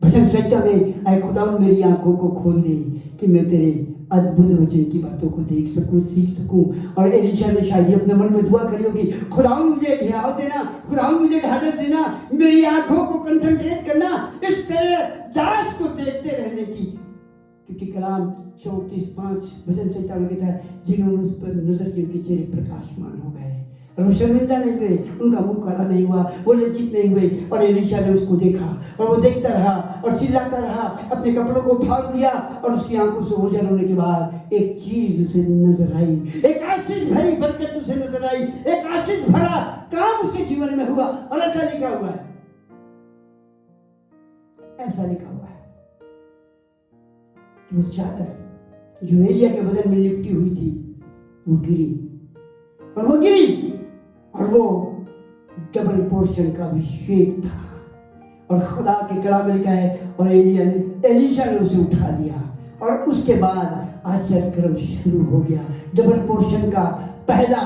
भजन संहिता में, आए खुदाऊं मेरी आंखों को खोल दे कि मैं तेरे अद्भुत वचन की बातों को देख सकूं, सीख सकूं। और एलीशा ने शायद अपने मन में दुआ करी होगी, खुदाऊं मुझे घिराव देना, खुदाऊं मुझे ढाढ़स देना, मेरी आंखों को कंसंट्रेट करना इस तरह दास को देखते रहने की। क्योंकि कलाम 34:5 भजन संहिता में कहता है, जिन्होंने उस पर नजर की उनके चेहरे प्रकाशमान हो गए और वो शर्मिंदा नहीं हुए, उनका मुंह काला नहीं हुआ, वो लज्जित नहीं हुए। और एलीशा ने उसको देखा और वो देखता रहा और चिल्लाता रहा, अपने कपड़ों को फाड़ दिया और उसकी आंखों से ओझल होने के बाद एक चीज उसे नजर आई, एक आशीष भरी बरकत उसे नजर आई, एक आशीष भरा काम उसके जीवन में हुआ। और ऐसा लिखा हुआ है, ऐसा लिखा हुआ है, वो चादर जो एलिया के बदन में लिपटी हुई थी वो गिरी और वो गिरी और वो डबल पोर्शन का अभिषेक था। और खुदा के कलाम में लिखा है, और एलीशा ने उसे उठा लिया और उसके बाद आश्चर्य क्रम शुरू हो गया। डबल पोर्शन का पहला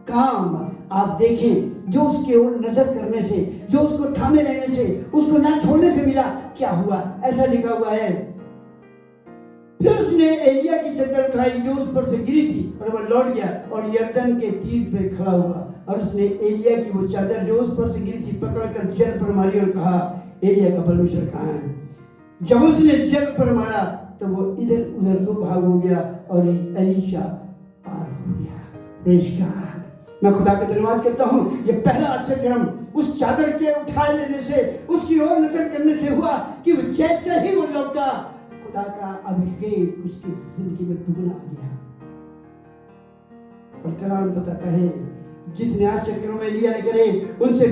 काम आप देखें, जो उसके ओर नजर करने से, जो उसको थामे रहने से, उसको ना छोड़ने से मिला, क्या हुआ? ऐसा लिखा हुआ है, फिर उसने एलिया की चद्दर उठाई जो उस पर से गिरी थी और वह लौट गया और यरदन के तीर पे खड़ा हुआ। और उसने एलिया की वो चादर जो उस पर से गिरी थी पकड़कर जल पर मारी और कहा, एलिया का परमेश्वर कहाँ है? जब उसने जल पर मारा तो वो इधर उधर दो भाग हो गया और एलीशा पार हो गया। Praise God. मैं खुदा का धन्यवाद करता हूँ, ये पहला आश्चर्य उस चादर के उठा लेने से, उसकी ओर नजर करने से हुआ कि वो जैसे ही वो लौटा, खुदा का अभिषेक उसकी जिंदगी में दुगना आ गया। और कलाम बताता है, जितने आश्चर्य में एलिया ने करे उनसे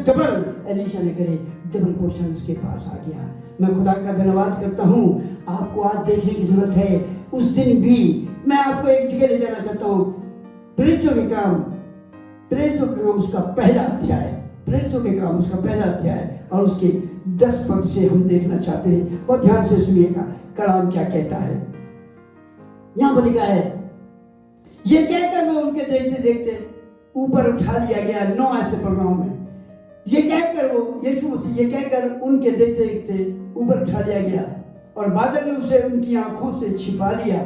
डबल एलीशा ने करे, डबल पोर्शन उसके पास आ गया। मैं खुदा का धन्यवाद करता हूँ। आपको आज देखने की जरूरत है। उस दिन भी मैं आपको एक जगह ले जाना चाहता हूँ, प्रेरितों के काम उसका पहला अध्याय, प्रेरितों के काम उसका पहला अध्याय और उसके 10 पद से हम देखना चाहते हैं। बहुत ध्यान से सुनिएगा कलाम क्या कहता है। यहां पर लिखा है, ये कहकर वो उनके देखते देखते ऊपर उठा लिया गया। 9 ऐसे पढ़ रहा हूं मैं। ये कहकर वो यीशु मसीह ये कहकर उनके देखते देखते ऊपर उठा लिया गया और बादल ने उसे उनकी आंखों से छिपा लिया।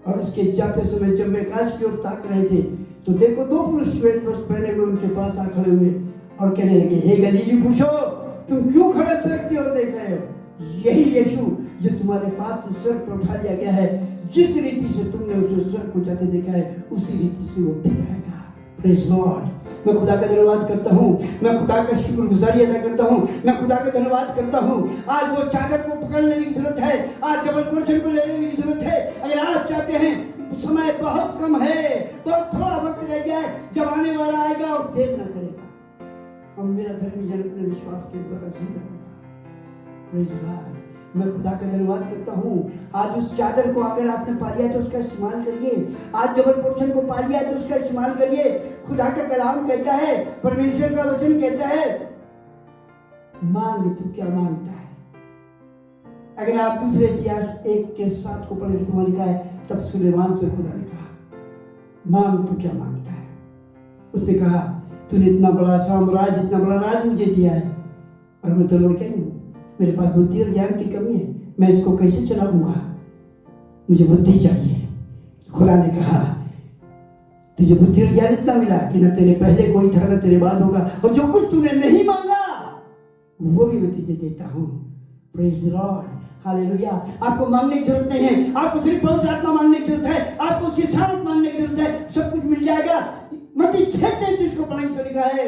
और उसके जाते समय जब वे आकाश की ओर ताक रहे थे तो देखो 2 पुरुष श्वेत वस्त्र पहने हुए उनके पास आ खड़े हुए और कहने लगे, हे गलीली पूछो, तुम क्यों खड़े स्वर्ग की ओर देख रहे हो? यही यीशु जो तुम्हारे पास से स्वर्ग पर उठा लिया गया है, जिस रीति से तुमने उसे स्वर्ग को जाते देखा है उसी रीति से वो फिर आएगा। Praise God. मैं खुदा का धन्यवाद करता हूँ, मैं खुदा का शुक्रगुजारी अदा करता हूँ, मैं खुदा का धन्यवाद करता हूँ। आज वो चादर को पकड़ लेने की जरूरत है, आज डबल पोर्शन को ले लेने की जरूरत है। अगर आप चाहते हैं, समय बहुत कम है, बहुत थोड़ा वक्त रह गया है, जब आने वाला आएगा और देर न करेगा और मेरा धर्मी जन अपने विश्वास के द्वारा जिंदा रहेगा। Praise God. मैं खुदा का धन्यवाद करता हूँ। आज उस चादर को अगर आपने पा लिया तो उसका इस्तेमाल करिए। आज डबल पोर्शन को पा लिया तो उसका इस्तेमाल करिए। खुदा का कलाम कहता है, परमेश्वर का वचन कहता है, मांग तू क्या मांगता है। अगर आप दूसरे इतिहास 1:7 को पढ़ें तो लिखा है, तब सुलेमान से खुदा ने कहा, मांग तू क्या मांगता है। उसने कहा, तूने इतना बड़ा साम्राज्य, इतना बड़ा राज मुझे दिया है और मैं तो लड़का ही हूँ, मेरे पास बुद्धि और ज्ञान की कमी है, मैं इसको कैसे चलाऊंगा। मुझे बुद्धि चाहिए। खुदा ने कहा तुझे बुद्धि और ज्ञान इतना मिला कि न तेरे पहले कोई था न तेरे बाद होगा, और जो कुछ तूने नहीं मांगा वो भी मैं तुझे देता हूँ। Praise the Lord, hallelujah. आपको मांगने की जरूरत नहीं है, आपको सिर्फ पवित्र आत्मा मांगने की जरूरत है, आपको उसकी सामर्थ मांगने की जरूरत है, सब कुछ मिल जाएगा। मत्ती 6:33 को पढ़ेंगे तो लिखा है,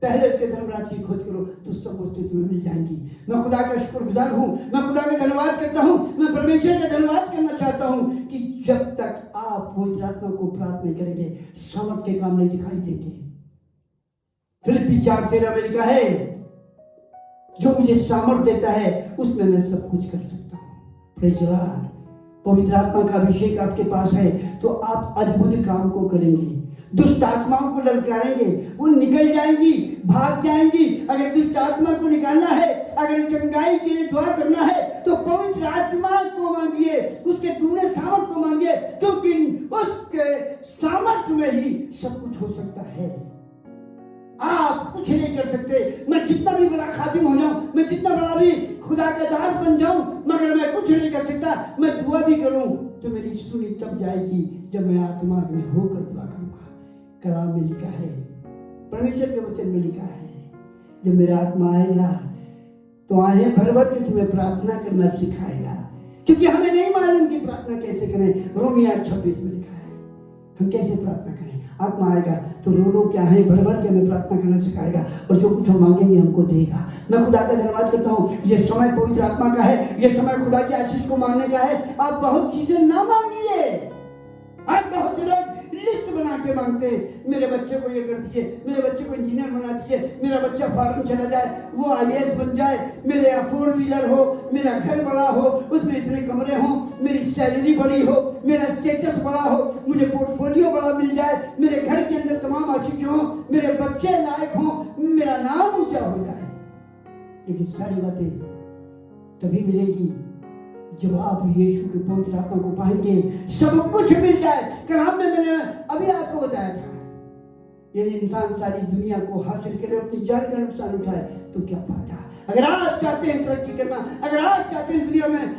पहले उसके धर्मराज की खोज करो तो सब वस्तुएं तुम्हें मिल जाएंगी। मैं खुदा का शुक्रगुजार हूँ, मैं खुदा का धन्यवाद करता हूँ, मैं परमेश्वर का धन्यवाद करना चाहता हूँ कि जब तक आप पवित्र आत्मा को प्राप्त नहीं करेंगे सामर्थ के काम नहीं दिखाई देंगे। फिलिप्पी 4:13 में लिखा है, जो मुझे सामर्थ देता है उसमें मैं सब कुछ कर सकता हूँ। Praise the Lord. पवित्र आत्मा का अभिषेक आपके पास है तो आप अद्भुत काम को करेंगे, दुष्ट आत्माओं को ललकारेंगे, वो निकल जाएंगी, भाग जाएंगी। अगर दुष्ट आत्मा को निकालना है, अगर चंगाई के लिए दुआ करना है तो पवित्र आत्मा को मांगिए, उसके दूसरे सामर्थ को मांगिए, क्योंकि उसके सामर्थ में ही सब कुछ हो सकता है। आप कुछ नहीं कर सकते। मैं जितना भी बड़ा खादिम हो जाऊं, मैं जितना बड़ा भी खुदा का दास बन जाऊं, मगर मैं कुछ नहीं कर सकता। मैं दुआ भी करूं तो मेरी सुनी तब जाएगी जब मैं आत्मा में होकर दुआ करूंगा। कलाम में लिखा है, परमेश्वर के वचन में लिखा है, जब मेरा आत्मा आएगा तो आहें भर भर के तुम्हें प्रार्थना करना सिखाएगा, क्योंकि हमें नहीं मालूम कि प्रार्थना कैसे करें। रोमियो 8:26 में लिखा है, हम कैसे प्रार्थना करें। आत्मा आएगा तो रो रो के आहें भर भर के हमें प्रार्थना करना सिखाएगा, और जो कुछ हम मांगेंगे हमको देगा। मैं खुदा का धन्यवाद करता हूँ, ये समय पवित्र आत्मा का है, ये समय खुदा की आशीष को मांगने का है। आप बहुत चीजें ना मांगिए। आज बहुत लोग लिस्ट बना के मांगते हैं, मेरे बच्चे को ये कर दीजिए, मेरे बच्चे को इंजीनियर बना दीजिए, मेरा बच्चा फॉरेन चला जाए, वो IAS बन जाए, मेरे 4 व्हीलर हो, मेरा घर बड़ा हो, उसमें इतने कमरे हों, मेरी सैलरी बड़ी हो, मेरा स्टेटस बड़ा हो, मुझे पोर्टफोलियो बड़ा मिल जाए, मेरे घर के अंदर तमाम आशीष हो, मेरे बच्चे लायक हों, मेरा नाम ऊंचा हो जाए। लेकिन सारी बातें तभी मिलेगी जब आप यीशु के पवित्र आत्मा को पाएंगे, सब कुछ मिल जाए। कलाम में मैंने अभी आपको बताया था, यदि इंसान सारी दुनिया को हासिल करे, अपनी जान का नुकसान उठाए तो क्या फायदा। अगर आप चाहते हैं तरक्की करना, अगर आप चाहते हैं दुनिया में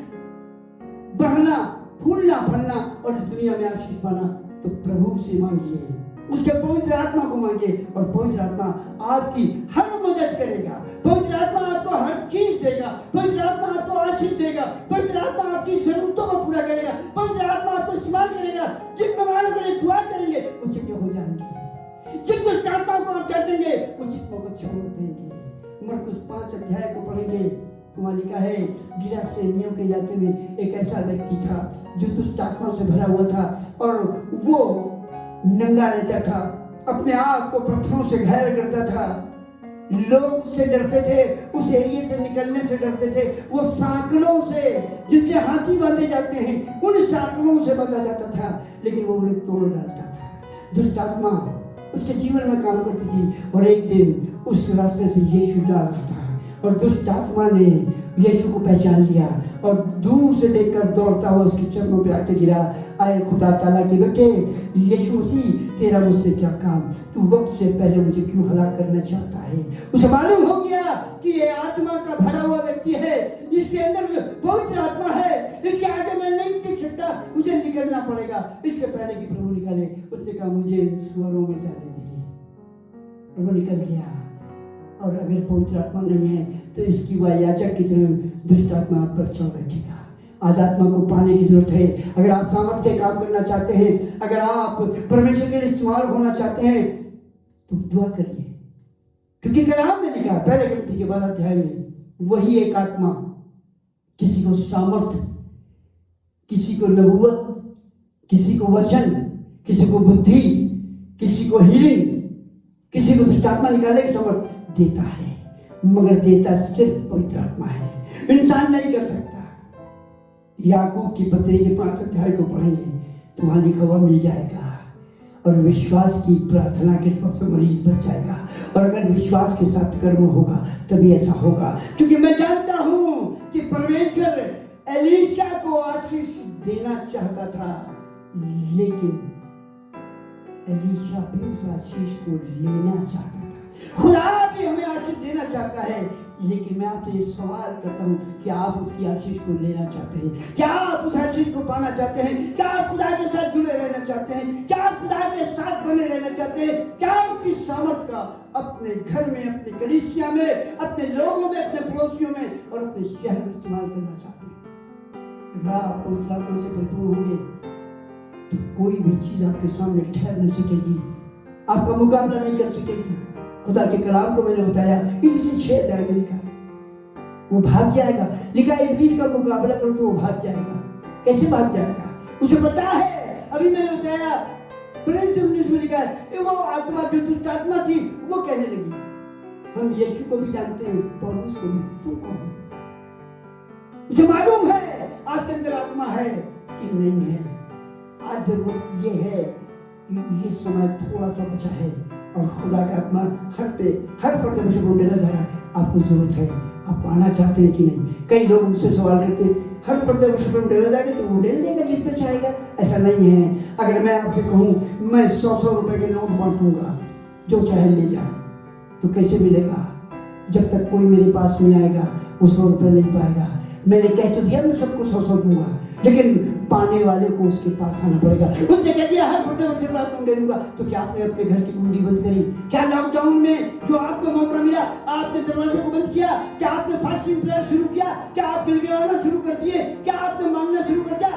बढ़ना, फूलना, फलना और इस दुनिया में आशीष पाना, तो प्रभु से मांगिए, उसके पवित्र आत्मा को मांगे, और पवित्र आत्मा आपकी हर मदद करेगा। पवित्र आत्मा आपको हर चीज देगा, पवित्र आत्मा आपको आशीष देगा, पवित्र आत्मा आपकी जरूरतों को पूरा करेगा, पवित्र आत्मा आपको इस्तेमाल करेगा। जिन बीमारों के लिए दुआ करेंगे वो चंगे हो जाएंगे, जिन दुष्ट आत्मा को आप कर देंगे वो जिस्मों को छोड़ देंगे। मरकुस 5 को पढ़ेंगे, वहाँ लिखा है, गिरासेनियों के इलाके में एक ऐसा व्यक्ति था जो दुष्ट आत्मा से भरा हुआ था, और वो नंगा रहता था, अपने आप को पत्थरों से घायल करता था, लोग उससे डरते थे, उस एरिया से निकलने से डरते थे। वो सांकलों से, जिनसे हाथी बांधे जाते हैं, उन सांकलों से बांधा जाता था, लेकिन वो उन्हें तोड़ डालता था। दुष्ट आत्मा उसके जीवन में काम करती थी, और एक दिन उस रास्ते से यीशु जा रहा था, और दुष्ट आत्मा ने यीशु को पहचान लिया और दूर से देखकर दौड़ता हुआ उसके चरणों पे आके गिरा। आए खुदा ताला के बेटे यीशु मसीह, तेरा मुझसे क्या काम, तू वक्त से पहले मुझे क्यों हलाक करना चाहता है। उसे मालूम हो गया कि ये आत्मा का भरा हुआ व्यक्ति है, इसके अंदर पवित्र आत्मा है, इसके आगे मैं नहीं टिक सकता, मुझे निकलना पड़ेगा। इससे पहले कि प्रभु निकाले, उसने कहा मुझे इन स्वरों में जाने दीजिए। प्रभु निकल गया, और अगर पवित्र आत्मा नहीं है तो इसकी वह याजक की तरह दुष्ट आत्मा आप पर चल बैठेगा। आज आत्मा को पाने की जरूरत है। अगर आप सामर्थ्य से काम करना चाहते हैं, अगर आप परमेश्वर के लिए इस्तेमाल होना चाहते हैं, तो दुआ करिए, क्योंकि कलाम में लिखा है 1 कुरिन्थियों के 12 अध्याय में, वही एक आत्मा किसी को सामर्थ, किसी को नबूवत, किसी को वचन, किसी को बुद्धि, किसी को हीलिंग, किसी को दुष्ट आत्मा निकालने की समर्थ देता है, मगर देता सिर्फ पवित्र आत्मा है, इंसान नहीं कर सकता। याकूब की पत्री के 5 अध्याय को पढ़ेंगे तो वहां लिखा हुआ मिल जाएगा, और विश्वास की प्रार्थना के सबसे मरीज बच जाएगा। और अगर विश्वास के साथ कर्म होगा तभी ऐसा होगा, क्योंकि मैं जानता हूं कि परमेश्वर एलीशा को आशीष देना चाहता था, लेकिन एलीशा भी उस आशीष को लेना चाहता था। खुदा भी हमें आशीष देना लेना चाहता है, लेकिन मैं आपसे ये सवाल करता हूँ कि आप उसकी आशीष को लेना चाहते हैं? क्या आप उस आशीष को पाना चाहते हैं? क्या आप खुदा के साथ जुड़े रहना चाहते हैं? क्या आप खुदा के साथ बने रहना चाहते हैं? क्या आपकी सामर्थ का अपने घर में, अपने कलीसिया में, अपने लोगों में, अपने पड़ोसियों में और अपने शहर में इस्तेमाल करना चाहते हैं? अगर आप पवित्र आत्मा से भरपूर होंगे तो कोई भी चीज आपके सामने ठहर नहीं सकेगी, आपका मुकाबला नहीं कर सकेगी। खुदा के कलाम को मैंने बताया, इसी 6 अध्याय में लिखा है, वो भाग जाएगा। लिखा है इब्लीस का मुकाबला करो तो वो भाग जाएगा। कैसे भाग जाएगा? उसे पता है, अभी मैंने बताया प्रेरित 19 में लिखा है, वो आत्मा जो दुष्ट आत्मा थी वो कहने लगी, हम यीशु को भी जानते हैं, पौलुस को भी, तुम कौन हो? मुझे मालूम है आपके अंदर आत्मा है कि नहीं है। आज जरूरत ये है कि ये समय थोड़ा सा बचा है और खुदा का आत्मा हर फर्द पे ढूंढना जा रहा है। आपको जरूरत है, आप पाना चाहते हैं कि नहीं? कई लोग मुझसे सवाल करते हैं, हर फर्द पे ढूंढना जाएगा तो वो डेल देगा जिस पे चाहेगा। ऐसा नहीं है। अगर मैं आपसे कहूँ मैं 100 रुपए के नोट बांटूंगा, जो चाहे ले जाए, तो कैसे मिलेगा? जब तक कोई मेरे पास नहीं आएगा वो 100 रुपए नहीं पाएगा। मैंने कह तो दिया मैं सबको 100 दूंगा, लेकिन पाने वाले को उसके पास आना पड़ेगा। उसने कह दिया हर फर्द से बात मैं दे दूंगा, तो क्या आपने अपने घर की कुंडी बंद करी? क्या लॉकडाउन में जो आपको मौका मिला आपने दरवाजे को बंद किया? क्या आपने फास्टिंग प्रेयर शुरू किया? क्या आप गिड़गिड़ाना शुरू कर दिए? क्या आपने मांगना शुरू कर दिया?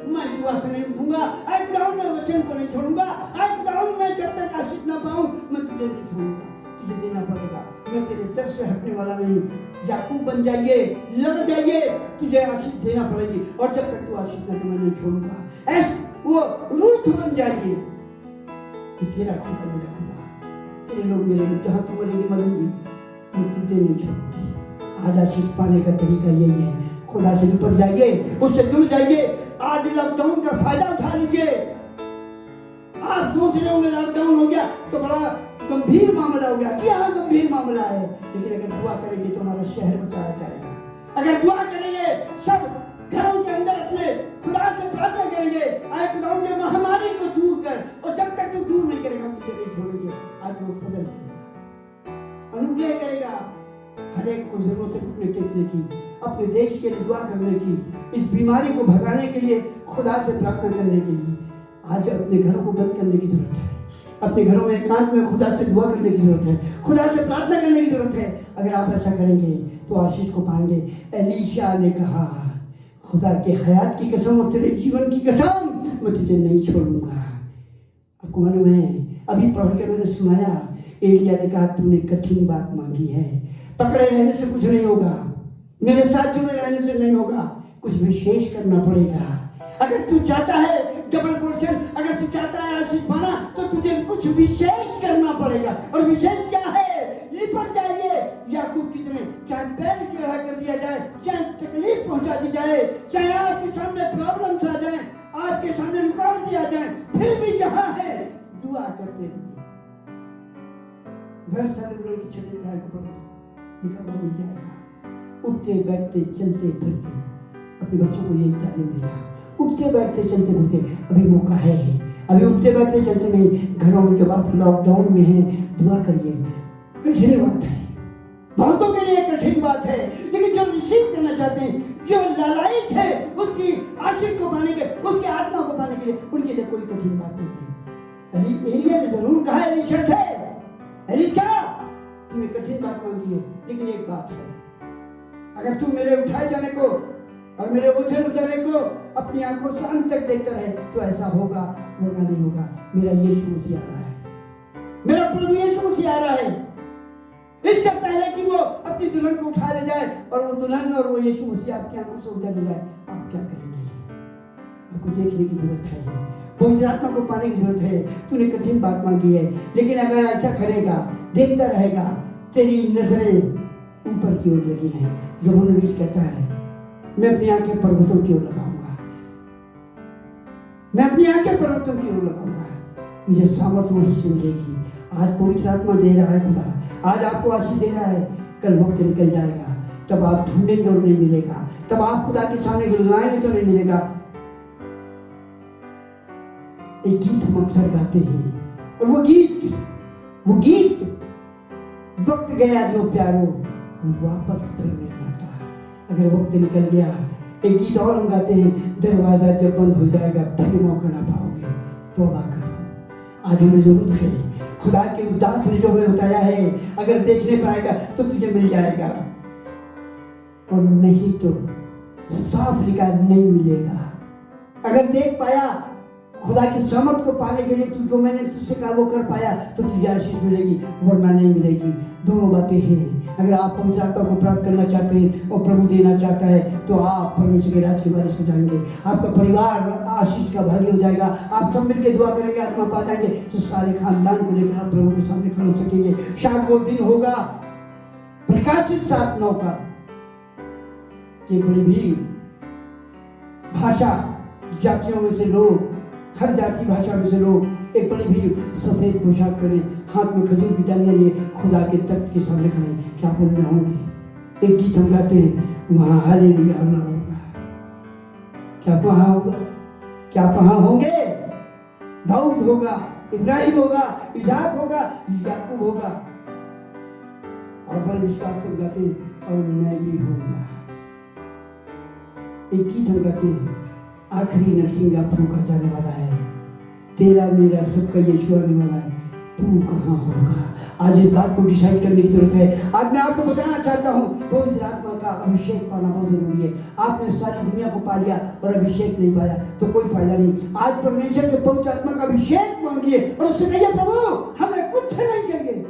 मैं दुआ से नहीं उठूंगा, मैं वचन को नहीं छोड़ूंगा, मैं जब तक आशीष ना पाऊं मैं तुझे नहीं छोड़ूंगा, तुझे देना पड़ेगा, मैं तेरे दर से हटने वाला नहीं। याकूब बन जाइए, लड़ जाइए, तुझे आशीष देना पड़ेगी, और जब तक तू आशीष ना मैं नहीं छोड़ूंगा। ऐसे वो रूठ बन जाइए कि तेरा खुदा मेरा खुदा, तेरे लोग मेरे लोग, जहाँ तू मरेगी मरूंगी, मैं तुझे नहीं छोड़ूंगी। आज आशीष पाने का तरीका यही है, खुदा से निपट जाइए, उससे जुड़ जाइए। आज लॉकडाउन का फायदा उठा लीजिए। आप सोच रहे होंगे लॉकडाउन हो गया तो बड़ा गंभीर मामला हो गया, क्या गंभीर मामला है, लेकिन अगर दुआ करेंगे तो हमारा शहर बचाया जाएगा। अगर दुआ करेंगे, सब घरों के अंदर अपने खुदा से प्रार्थना करेंगे, आए खुदा के महामारी को दूर कर, और जब तक तू दूर नहीं करेगा हम तुझे नहीं छोड़ेंगे। आज वो फजल करेगा, अनुग्रह करेगा, हर एक को जरूरत है घुटने टेकने की, अपने देश के लिए दुआ करने की, इस बीमारी को भगाने के लिए खुदा से प्रार्थना करने के लिए। आज अपने घरों को बंद करने की जरूरत है, अपने घरों में एकांत में खुदा से दुआ करने की जरूरत है, खुदा से प्रार्थना करने की जरूरत है। अगर आप ऐसा करेंगे तो आशीष को पाएंगे। एलीशा ने कहा, खुदा के हयात की कसम और तेरे जीवन की कसम, मैं तुझे नहीं छोड़ूंगा। आपको मालूम है, अभी पढ़ के मैंने सुनाया, एलिया ने कहा तूने कठिन बात मांगी है, पकड़े रहने से कुछ नहीं होगा, मेरे साथ जुड़े रहने से नहीं होगा, कुछ विशेष करना पड़ेगा। अगर तू चाहता है डबल पोर्शन, अगर तू चाहता है आशीष पाना, तो तुझे कुछ विशेष करना पड़ेगा। और विशेष क्या है? लिपट जाइए याकूब की तरह, चाहे पैर टेढ़ा कर दिया जाए, चाहे तकलीफ पहुंचा दी जाए, चाहे आपके सामने प्रॉब्लम्स आ जाए, आपके सामने रुकावटें आ जाए, फिर भी जहां है दुआ करते रहिए। की छठे अध्याय को पढ़िए, लिखा हुआ मिल जाएगा। उठते बैठते चलते फिरते अपने बच्चों को यही तालीम देगा। उठते बैठते चलते फिरते, अभी मौका है, अभी उठते बैठते चलते नहीं, घरों में जब आप लॉकडाउन में हैं दुआ करिए। कठिन बात है, बहुतों के लिए कठिन बात है, लेकिन जो रिसीव करना चाहते हैं, जो लालायित है उसकी आशीष को पाने के, उसके आत्मा को पाने के लिए, उनके लिए कोई कठिन बात नहीं है। एलिया ने जरूर कहा एलीशा से, एलीशा तूने कठिन बात मांगी है, लेकिन एक बात है, अगर तू मेरे उठाए जाने को और मेरे ओझल उजाले को अपनी आंखों से अंत तक देखता रहे तो ऐसा होगा, वरना नहीं होगा। मेरा यीशु मसीह आ रहा है, मेरा प्रभु यीशु मसीह आ रहा है। इससे पहले कि वो अपनी दुल्हन को उठा ले जाए और वो दुल्हन और वो यीशु मसीह आपकी आंखों से उजाले जाए, आप क्या करेंगे? आपको देखने की जरूरत है, पवित्र आत्मा को पाने की जरूरत है। तूने कठिन बात मांगी है, लेकिन अगर ऐसा करेगा, देखता रहेगा, तेरी नजरें ऊपर की ओर लगी हैं। ज़बूर 20 कहता है, मैं अपनी आंखें पर्वतों की ओर लगाऊंगा, मैं अपनी आंखें पर्वतों की ओर लगाऊंगा, मुझे सामर्थ्य वहीं से मिलेगी। आज पवित्र आत्मा दे रहा है खुदा, आज आपको आशीष दे रहा है। कल वक्त निकल जाएगा, तब आप ढूंढेंगे और नहीं मिलेगा, तब आप खुदा के सामने गिड़गिड़ाएंगे तो नहीं मिलेगा। एक गीत हम अक्सर गाते हैं, और वो गीत वक्त गया जो प्यारो वापस फिर नहीं आता। अगर वक्त निकल गया, एक गीत और हम गाते हैं, दरवाजा जब बंद हो जाएगा फिर मौका ना पाओगे, तौबा करो। आज हमें जरूरत है, खुदा के उस दास ने जो हमें बताया है, अगर देखने पाएगा तो तुझे मिल जाएगा, और नहीं तो साफ लिखा नहीं मिलेगा। अगर देख पाया खुदा की समझ को पाने के लिए तू जो मैंने तुझसे कहा वो कर पाया तो तुझे आशीष मिलेगी, वरना नहीं मिलेगी। दोनों बातें हैं। अगर आप पवित्र आत्मा को प्राप्त करना चाहते हैं और प्रभु देना चाहता है तो आप परमेश्वर के राज के वारिस हो जाएंगे। आपका परिवार आशीष का भागी हो जाएगा। आप सब मिलकर दुआ करेंगे, आत्मा पा जाएंगे, तो सारे खानदान को लेकर आप प्रभु के सामने खड़े हो सकेंगे। शायद वो दिन होगा प्रकाशित 7:9 का, कि बड़ी भीड़, भाषा, जातियों में से लोग, हर जाति भाषा में से लोग, एक बड़ी भीड़ सफेद पोशाक पहने, हाथ में खजूर की डालियां लिए खुदा के तख्त के सामने खड़े। क्या बोलने होंगे? एक गीत हम गाते हैं, वहां हालेलुया होगा। क्या वहां होगा? क्या वहां होंगे? दाऊद होगा, इब्राहिम होगा, इसहाक होगा, याकूब होगा, और बड़े विश्वास से गाते हैं, और मैं भी होऊंगा। एक गीत हम गाते हैं, आखिरी नरसिंगा फूंका जाने वाला है, तेरा मेरा सबका यीशु आने वाला है, तू कहाँ होगा? आज इस बात को डिसाइड करने की जरूरत है। आज मैं आपको बताना चाहता हूँ, पवित्र आत्मा का अभिषेक पाना बहुत जरूरी है। आपने सारी दुनिया को पा लिया और अभिषेक नहीं पाया तो कोई फायदा नहीं। आज परमेश्वर के पवित्र आत्मा का अभिषेक मांगिए और उससे कहिए, प्रभु हमें कुछ नहीं चाहिए,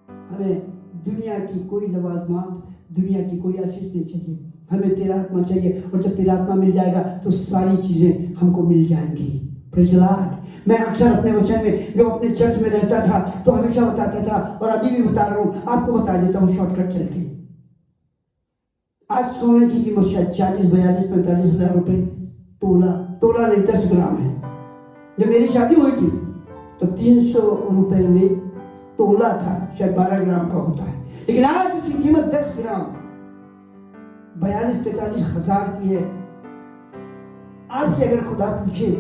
हमें दुनिया की कोई लवाजमात, दुनिया की कोई आशीष नहीं चाहिए, हमें तेरा आत्मा चाहिए। और जब तेरा आत्मा मिल जाएगा तो सारी चीजें हमको मिल जाएंगी। Praise the Lord. मैं अक्सर अपने वचन में, जब अपने चर्च में रहता था तो हमेशा बताता था, और अभी भी बता रहा हूँ, आपको बता देता हूँ शॉर्टकट चल के। आज सोने की कीमत शायद 40, 42, 45 हजार रुपए तोला, तोला नहीं 10 ग्राम है। जब मेरी शादी हुई थी तो 300 रुपए में तोला था, शायद 12 ग्राम का होता है, लेकिन आज उसकी कीमत 10 ग्राम 42-43 हजार की है। आज से अगर खुदा पूछे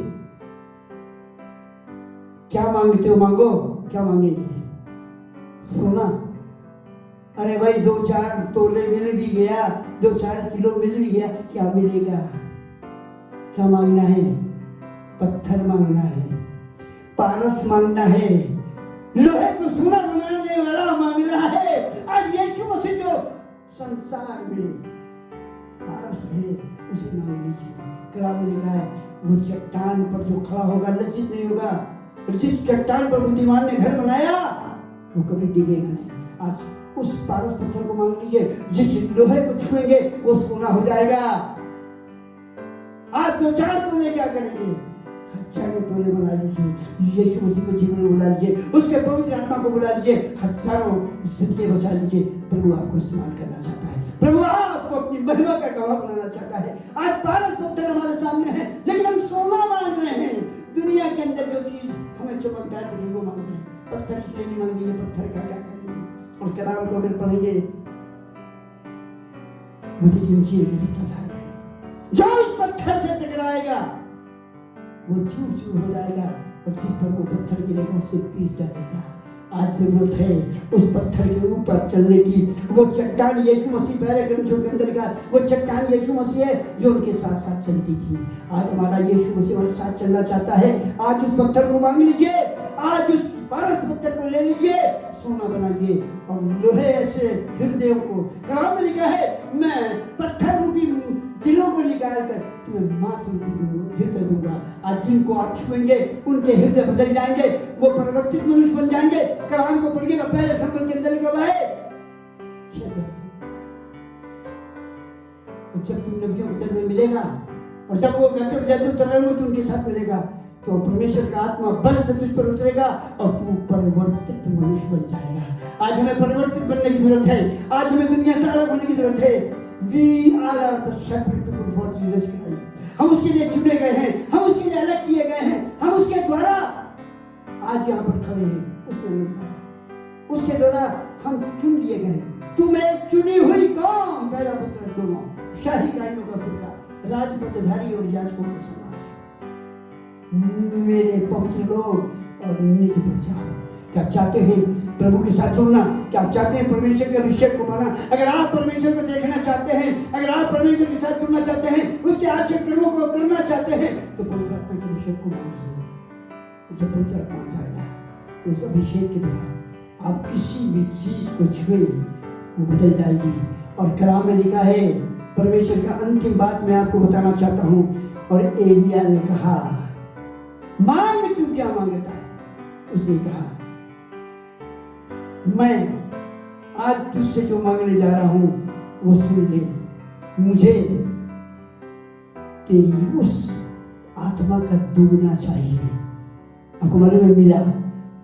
क्या मांगते हो, मांगो, क्या मांगेंगे? सोना? अरे भाई 2-4 तोले मिल भी गया, 2-4 किलो मिल भी गया, क्या मिलेगा? क्या मांगना है? पत्थर मांगना है, पारस मांगना है, लोहे को सोना बनाने वाला मांगना है। आज यीशु मसीह जो संसार में पारस है उसे मांग लीजिए। कलाम में लिखा है, वो चट्टान पर जो खड़ा होगा लज्जित नहीं होगा, और जिस चट्टान पर बुद्धिमान ने घर बनाया वो कभी डिगेगा नहीं। आज उस पारस पत्थर को मांग लीजिए, जिस लोहे को छुएंगे वो सोना हो जाएगा। आज 2-4 तोले क्या करेंगे? हजारों तोले बना लीजिए। यीशु मसीह को जीवन में बुला लीजिए, उसके पवित्र आत्मा को बुला लीजिए, हजारों जिंदगी बचा लीजिए। प्रभु आपको इस्तेमाल करना चाहता है, प्रभु आपको अपनी महिमा का गवाह बनाना चाहता है। आज पारस पत्थर हमारे सामने है, लेकिन हम सोना मांग रहे हैं। दुनिया के अंदर जो चीज हमें चमकदार दिखे वो मांग रहे हैं। पत्थर इसलिए नहीं मांग रहे, पत्थर का क्या करेंगे? और कलाम को अगर पढ़ेंगे, मुझे इंजील की सत्ता है, जो इस पत्थर से टकराएगा वो चूर चूर हो जाएगा, और जिस पर वो पत्थर गिरेगा उससे पीस डालेगा। आज जरूरत है उस पत्थर के ऊपर चलने की। वो चट्टान यीशु मसीह, पहले ग्रंथों के अंदर का वो चट्टान यीशु मसीह है जो उनके साथ साथ चलती थी। आज हमारा यीशु मसीह हमारे साथ चलना चाहता है। आज उस पत्थर को मांग लीजिए, आज उस पारस पत्थर को ले लीजिए, सोना बनाइए, और लोहे ऐसे हृदयों को, कलाम में लिखा है, मैं पत्थर रूपी दिलों को निकाल कर तुम्हें मांस रूपी हृदय दूंगा। आज जिनको आप छुएंगे उनके हृदय बदल जाएंगे, वो परिवर्तित मनुष्य बन जाएंगे। कलाम को पढ़िएगा, पहले संकल्प के अंदर लिखा हुआ है, जब तुम नबियों के तरफ मिलेगा और जब वो कहते हुए जाते उतरेंगे तो उनके साथ मिलेगा, तो परमेश्वर का आत्मा बल से तुझ पर उतरेगा और तू परिवर्तित मनुष्य बन जाएगा। आज हमें परिवर्तित बनने की जरूरत है। आज हमें दुनिया से अलग होने की जरूरत है। We are the separate people for Jesus Christ। हम उसके लिए चुने गए हैं, हम उसके लिए अलग किए गए हैं, हम उसके द्वारा आज यहाँ पर खड़े हैं। उसके द्वारा हम चुन लिए गए। तुम एक चुनी हुई कौम, पहला पत्र 2, शाही कायमों का फिरका, राजपदधारी और याजकों का समाज, मेरे पवित्र लोग और निज प्रजा। क्या आप चाहते हैं प्रभु के साथ जुड़ना? क्या आप चाहते हैं परमेश्वर के अभिषेक को पाना? अगर आप परमेश्वर को देखना चाहते हैं, अगर आप परमेश्वर के साथ जुड़ना चाहते हैं, उसके आश्चर्य कर्मों को करना चाहते हैं, तो पवित्र आत्मा के अभिषेक को मांगिए। जब पवित्र आत्मा आ जाएगा तो उस अभिषेक के द्वारा आप किसी भी चीज को छुएंगे वो बदल जाएगी। और कलाम में लिखा है, परमेश्वर का अंतिम बात मैं आपको बताना चाहता हूँ। और एलिया ने कहा, मांग तू क्या मांगता है? उसने कहा, मैं आज तुझसे जो मांगने जा रहा हूं वो सुन ले। मुझे तेरी उस आत्मा का दुगना चाहिए। आपको मालूम है, मिला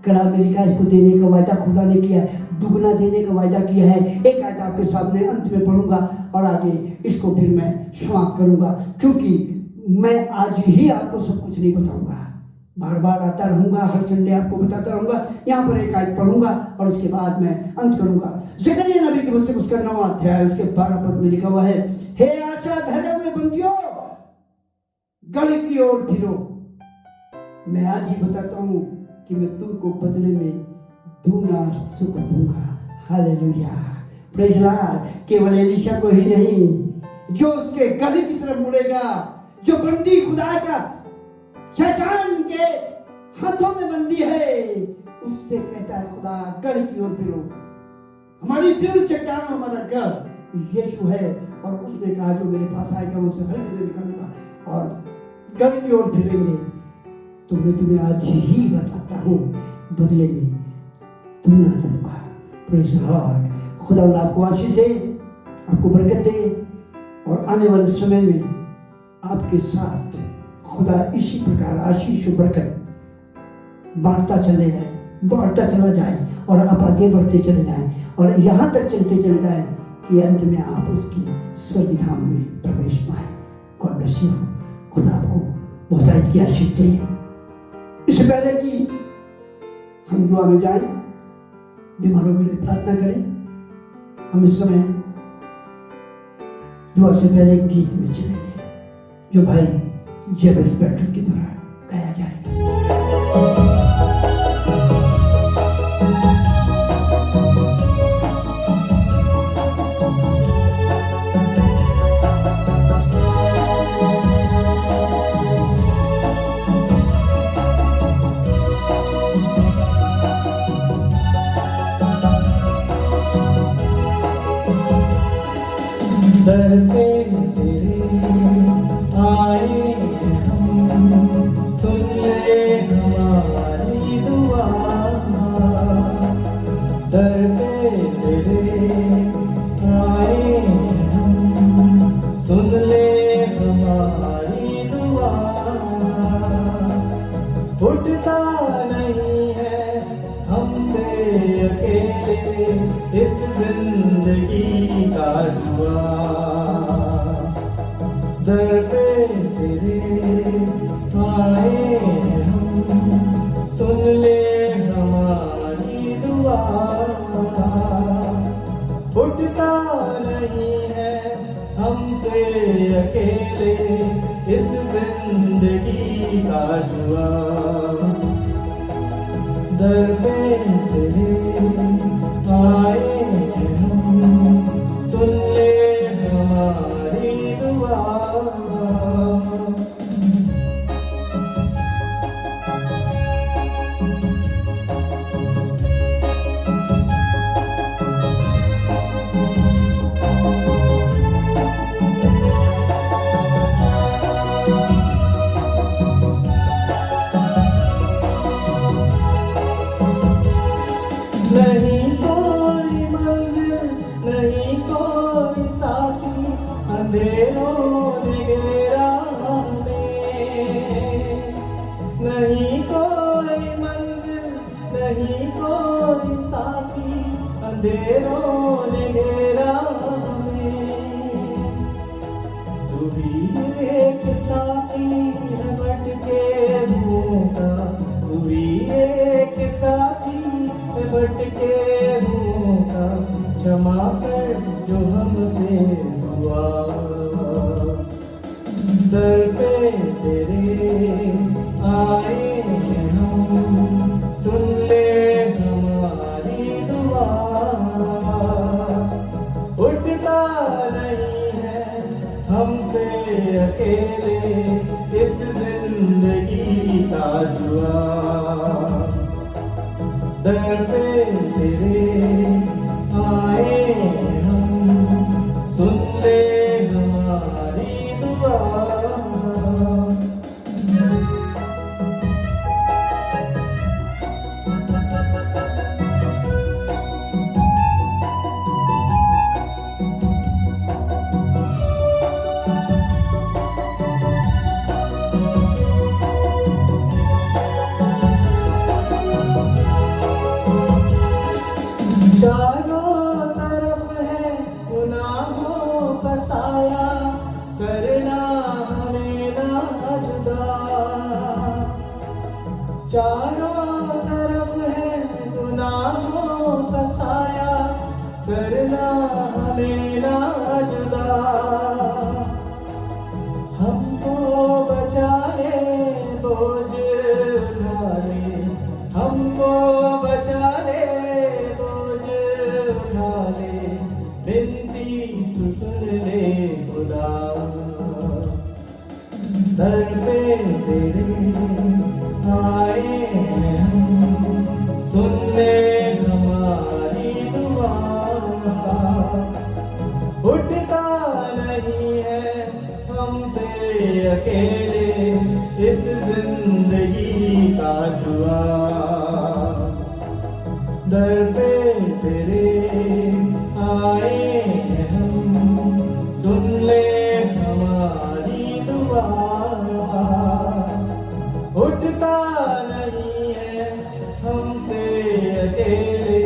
कलाम में लिखा, इसको देने का वायदा खुदा ने किया है, दुगना देने का वायदा किया है। एक आयत आपके सामने अंत में पढ़ूंगा और आगे इसको फिर मैं समाप्त करूंगा, क्योंकि मैं आज ही आपको सब कुछ नहीं बताऊंगा, बार बार आता रहूंगा, हर संडे आपको बताता रहूंगा। यहाँ पर एक आयत पढ़ूंगा और उसके बाद मैं अंत करूंगा। जकरिया नबी की पुस्तक उसका 9वां अध्याय उसके 12 पद में लिखा हुआ है, हे आशा धरे हुए बंदियों, गढ़ की ओर फिरो। मैं आज ही बताता हूँ कि मैं तुमको बदले में दूना सुख दूंगा। Hallelujah, praise Lord. केवल एलीशा को ही नहीं, जो उसके गढ़ की तरफ मुड़ेगा, जो बंदी खुदा का शैतान के हाथों में बंदी है, उससे कहता है खुदा गढ़ की ओर फिरो। हमारी दृढ़ चट्टान हमारा गढ़ यीशु है, और उसने कहा जो मेरे पास आएगा मुझसे हर जगह निकालूंगा और गढ़ की ओर फिरेंगे। तो मैं तुम्हें आज ही बताता हूँ, बदले में दूना दूंगा। Praise Lord. खुदा आपको आशीष दे, आपको बरकत दे, और आने वाले समय में आपके साथ खुदा इसी प्रकार आशीष और बरकत बांटता चला जाए और आप आगे बढ़ते चले जाएं और यहाँ तक चलते चले जाएं कि अंत में आप उसकी स्वर्गधाम में प्रवेश पाएं। God bless you. खुदा आपको बहुतायत की आशीष दे। इससे पहले कि हम दुआ में जाएं, बीमारों के लिए प्रार्थना करें, हम इस समय दुआ से पहले एक गीत में चलेंगे जो भाई जेबेस पैट्रिक की तरह गाया जाएगा। दर पे तेरे आए हम, सुन ले हमारी दुआ। दर पे तेरे आए हम, सुन ले हमारी दुआ। उठता नहीं है हमसे अकेले इस जिंदगी का जुआ। दर पे तेरे आए हम, सुन ले हमारी दुआ। उठता नहीं है हमसे अकेले इस जिंदगी का जुआ। दर पे तेरे आए हम, सुन ले हमारी दुआ। नहीं कोई मंजिल, नहीं कोई साथी, अंधेरों ने घेरा हमें। नहीं कोई मंजिल, नहीं कोई साथी, अंधेरों ने घेरा हमें। तू भी एक साथी है भटके हुओं का, तू भी एक साथी भटके हुओं का, क्षमा कर जो हमसे हुआ। दर पे तेरे आए हम, सुन ले दर पे तेरे आए हम, सुन ले हमारी दुआ। चारों तरफ है गुनाहों का साया, करना हमें ना जुदा। चारों तरफ है गुनाहों का साया, करना हमें ना जुदा। हमको बचा ले बोझ उठा ले, हमको बचा ले बिनती तू सुन ले खुदा। दर पे तेरे आए हम, सुन ले हमारी दुआ। उठता नहीं है हमसे अकेले इस जिंदगी का जुआ। दर पे तेरे आए हम, सुन ले हमारी दुआ। उठता नहीं है हमसे अकेले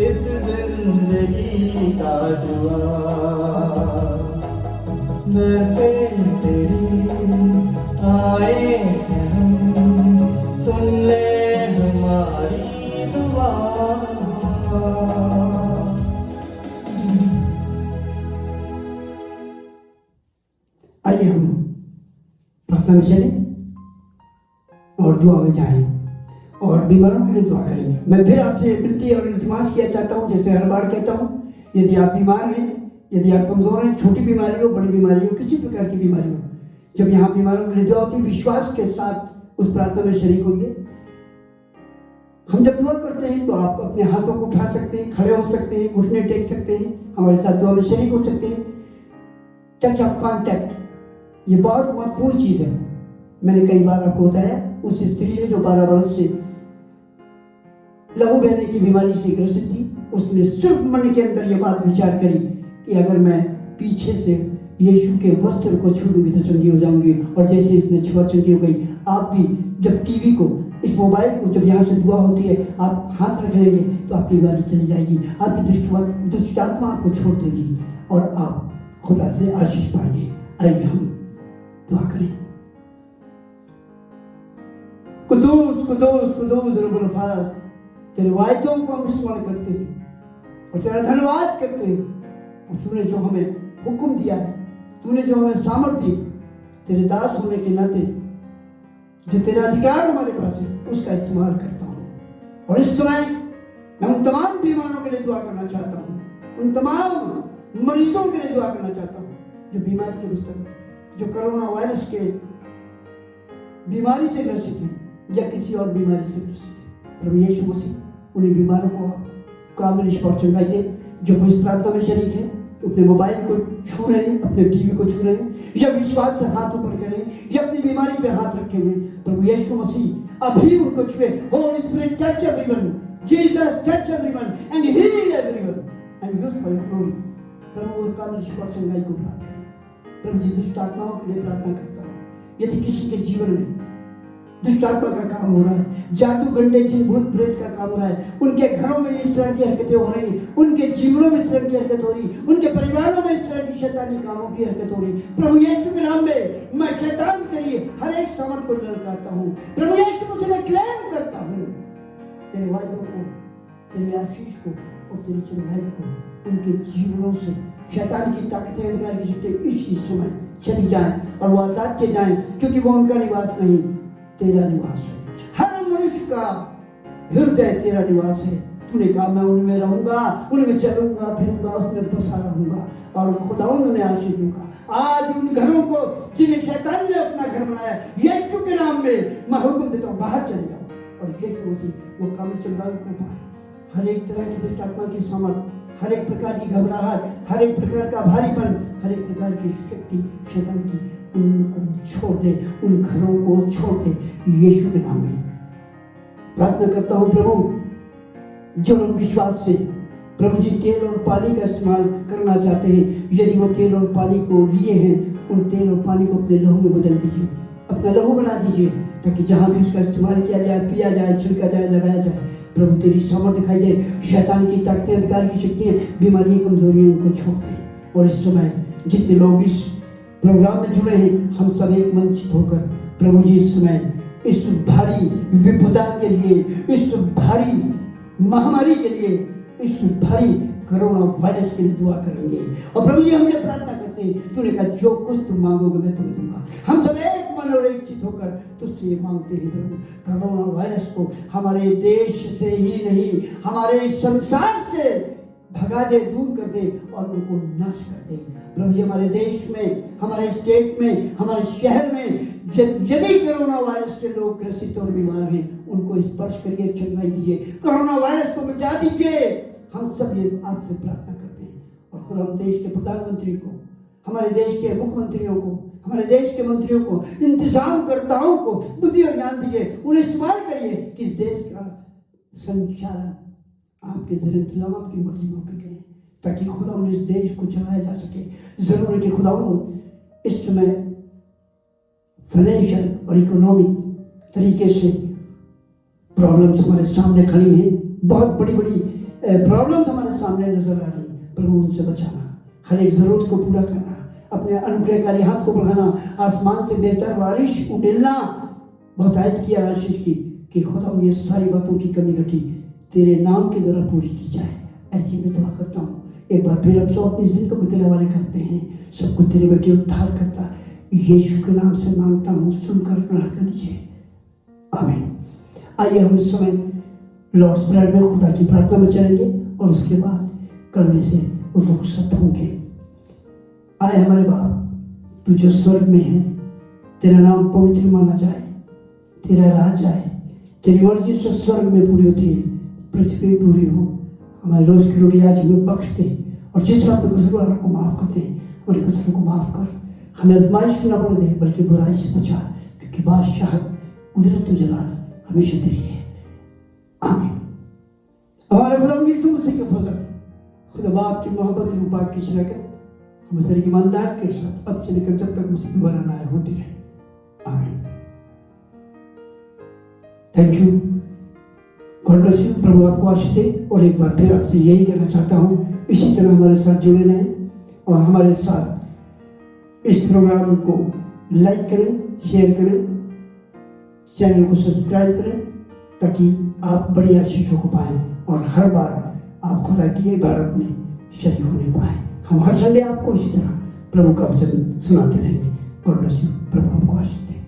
इस जिंदगी का जुआ। दर पे तेरे आए हम, सुन ले हमारी दुआ। आइए हम प्रार्थना में चलें और दुआ में जाएं और बीमारों के लिए दुआ करेंगे। मैं फिर आपसे विनती और इल्तिमास किया चाहता हूँ, जैसे हर बार कहता हूँ, यदि आप बीमार हैं, यदि आप कमज़ोर हैं, छोटी बीमारी हो, बड़ी बीमारी हो, किसी प्रकार की बीमारी हो, जब यहाँ बीमारों के लिए दुआ होती है, विश्वास के साथ उस प्रार्थना में शरीक होइए। हम जब दुआ करते हैं तो आप अपने हाथों को उठा सकते हैं, खड़े हो सकते हैं, घुटने टेक सकते हैं, हमारे साथ दुआ में शरीक हो सकते हैं। टच ऑफ कॉन्टैक्ट, ये बहुत महत्वपूर्ण चीज़ है। मैंने कई बार आपको बताया, उस स्त्री ने जो 12 वर्ष से लहू बहने की बीमारी से ग्रसित थी, उसने सिर्फ मन के अंदर ये बात विचार करी कि अगर मैं पीछे से यीशु के वस्त्र को छू लूंगी तो चंगी हो जाऊंगी। और जैसे इसने छुआ, चंगी हो गई। आप भी जब टीवी को, इस मोबाइल को, जब यहाँ से दुआ होती है, आप हाथ रख लेंगे तो आपकी बीमारी चली जाएगी, आपकी दुष्ट आत्मा आपको छोड़ देगी और आप खुदा से आशीष पाएंगे। आइए हम दुआ करें। कुदूस कुदूस कुदूस रब्बुल फारस, तेरे वायदों को हम स्मरण करते हैं और तेरा धन्यवाद करते हैं। और तूने जो हमें हुक्म दिया है, तूने जो हमें सामर्थ्य दी, तेरे दास होने के नाते जो तेरा अधिकार हमारे पास है, उसका इस्तेमाल करता हूँ। और इस समय मैं उन तमाम बीमारों के लिए दुआ करना चाहता हूँ, उन तमाम मरीजों के लिए दुआ करना चाहता हूँ जो बीमारी के बिस्तर में, जो कोरोना वायरस के बीमारी से ग्रसित हैं या किसी और बीमारी से ग्रसित हैं। प्रभु यीशु मसीह उन्हीं बीमारों को कामिल स्पर्श चढ़ाइए। जो इस प्रार्थना में शरीक है, अपने मोबाइल को छू रहे हैं, अपने टीवी को छू रहे हैं, या विश्वास से हाथ ऊपर करें, या अपनी बीमारी पे हाथ रखे हुए, प्रभु यीशु मसीह अभी उनको छुए। Holy spirit touch everyone, Jesus touch everyone and heal everyone and use for your glory. प्रभु और कामिल स्पर्श चढ़ाई को प्रार्थना करें। प्रभु जी, दुष्ट आत्माओं के लिए प्रार्थना करता हूँ। यदि किसी के जीवन में दुष्ट आत्मा का काम हो रहा है, जादू गंडे जिन भूत प्रेत का काम हो रहा है, उनके घरों में इस तरह की हरकतें हो रही, उनके जीवनों में इस तरह की हरकत हो रही, उनके परिवारों में इस तरह की शैतानी कामों की हरकत हो रही, प्रभु यीशु के नाम में मैं शैतान के लिए हर एक सामान को ललकारता हूँ। प्रभु यीशु से मैं क्लेम करता हूँ तेरे वायदों को, तेरी आशीष को और तेरी चंगाई को उनके जीवनों से शैतान की ताकतें, अंधकार की शक्तियां इसी समय चली जाएं और वो आजाद किए जाएं, क्योंकि वो उनका निवास नहीं, तेरा निवास है। हर मनुष्य का हृदय तेरा निवास है। तूने कहा मैं उनमें रहूंगा, उनमें चलूंगा फिरूंगा, उसमें बसा रहूंगा और खुदावंद उन्हें आशीष दूंगा। आज उन घरों को जिन्हें शैतान ने अपना घर बनाया, यीशु के नाम में मैं हुक्म देता हूँ, बाहर चले जाओ और यीशु मसीह वो काम चंगाई को पाए। हर एक तरह की दुष्ट आत्मा की सामर्थ, हर एक प्रकार की घबराहट, हर एक प्रकार का भारीपन, हर एक प्रकार की शक्ति शैतान की, उनको छोड़ दे, उन घरों को छोड़ दे यीशु के नाम में। प्रार्थना करता हूँ प्रभु, जो लोग विश्वास से प्रभु जी तेल और पानी का इस्तेमाल करना चाहते हैं, यदि वो तेल और पानी को लिए हैं, उन तेल और पानी को अपने लहू में बदल दीजिए, अपना लहू बना दीजिए, ताकि जहाँ भी उसका इस्तेमाल किया जाए, पिया जाए, छिड़का जाए, लगाया जाए, प्रभु तेरी सामर्थ दिखाई दे। शैतान की ताकतें, अंधकार की शक्तियाँ, बीमारियाँ, कमजोरियाँ उनको छोड़ दें। और इस समय जितने लोग इस प्रोग्राम में जुड़े हैं, हम सब एक मंचित होकर प्रभु जी इस समय इस भारी विपदा के लिए, इस भारी महामारी के लिए, इस भारी कोरोना वायरस के लिए दुआ करेंगे। और प्रभु जी हम ये प्रार्थना करते हैं, तूने कहा जो कुछ तुम मांगोगे मैं तुम्हें दूंगा। हम सब एक मन और एक चित होकर तुझसे मांगते हैं प्रभु, कोरोना वायरस को हमारे देश से ही नहीं, हमारे संसार से भगा दे, दूर कर दे और उनको नाश कर दे। प्रभु जी हमारे देश में, हमारे स्टेट में, हमारे शहर में यदि कोरोना वायरस से लोग ग्रसित और बीमार हैं, उनको स्पर्श करिए, चंगाई दीजिए, कोरोना वायरस को मिटा दीजिए। हम सब ये आपसे प्रार्थना करते हैं। और खुदा हम देश के प्रधानमंत्री को, हमारे देश के मुख्यमंत्रियों को, हमारे देश के मंत्रियों को, इंतजामकर्ताओं को बुद्धि और ज्ञान दीजिए, उन्हें इस्तेमाल करिए कि इस देश का संचालन आपके जरिए खुदाम आपकी मर्जी में होकर करें, ताकि खुदा इस देश को चलाया जा सके। जरूर है कि खुदा इस समय फाइनेंशियल और इकोनॉमिक तरीके से प्रॉब्लम्स हमारे सामने खड़ी हैं, बहुत बड़ी बड़ी प्रॉब्लम्स हमारे सामने नजर आ रही हैं। प्रभु उनसे बचाना, हर एक जरूरत को पूरा करना, अपने अनुग्रहकारी हाथ को बढ़ाना, आसमान से बेहतर बारिश उड़ेलना। बहुत आयत किया आशीष की कि खुदा ये सारी बातों की कमी घटी तेरे नाम के द्वारा पूरी की जाए। ऐसी मैं दुआ करता हूँ। एक बार फिर हम सब अपनी जिंदगी को तेरे हवाले करते हैं, सबको तेरे बेटे उद्धार करता यीशु के नाम से मांगता हूँ, सुनकर ग्रहण कर लीजिए, आमीन। आइए हम इस समय लॉर्ड्स प्रेयर में खुदा की प्रार्थना में चलेंगे और उसके बाद कलमे से रुखसत होंगे। आए हमारे बाप, तू जो स्वर्ग में है, तेरा नाम पवित्र माना जाए, तेरा राज आए, तेरी मर्जी से स्वर्ग में पूरी होती है, पृथ्वी में पूरी हो। हमारे रोज की रोटी आज हमें बख्श दे, और जिस तरह अपने कसूर वालों को माफ करते हैं, हमारे कसूरों को माफ कर। हमें आजमाइश में न पड़ने दे, बल्कि बुराई से बचा, क्योंकि बादशाहत, कुदरत, जलाल हमेशा तेरी है, आमीन। हमारे खुदा यीशु मसीह के फजल, खुदा बाप की मोहब्बत, रूपा की शरकत हम तेरे ईमानदार के साथ अब से लेकर जब तक मुझसे दोबारा ना आए होती रहे, आमीन। Thank you, God bless you. प्रभु आपको आशीष दे। और एक बार फिर आपसे यही कहना चाहता हूँ, इसी तरह हमारे साथ जुड़े रहें और हमारे साथ इस प्रोग्राम को लाइक करें, शेयर करें, चैनल को सब्सक्राइब करें, ताकि आप बड़ी आशीषों को पाएं और हर बार आप खुदा की इबादत में शरीक होने पाएं। हम हर संडे आपको इसी तरह प्रभु का वचन सुनाते रहेंगे। God bless you. प्रभु आपको आशीष दे।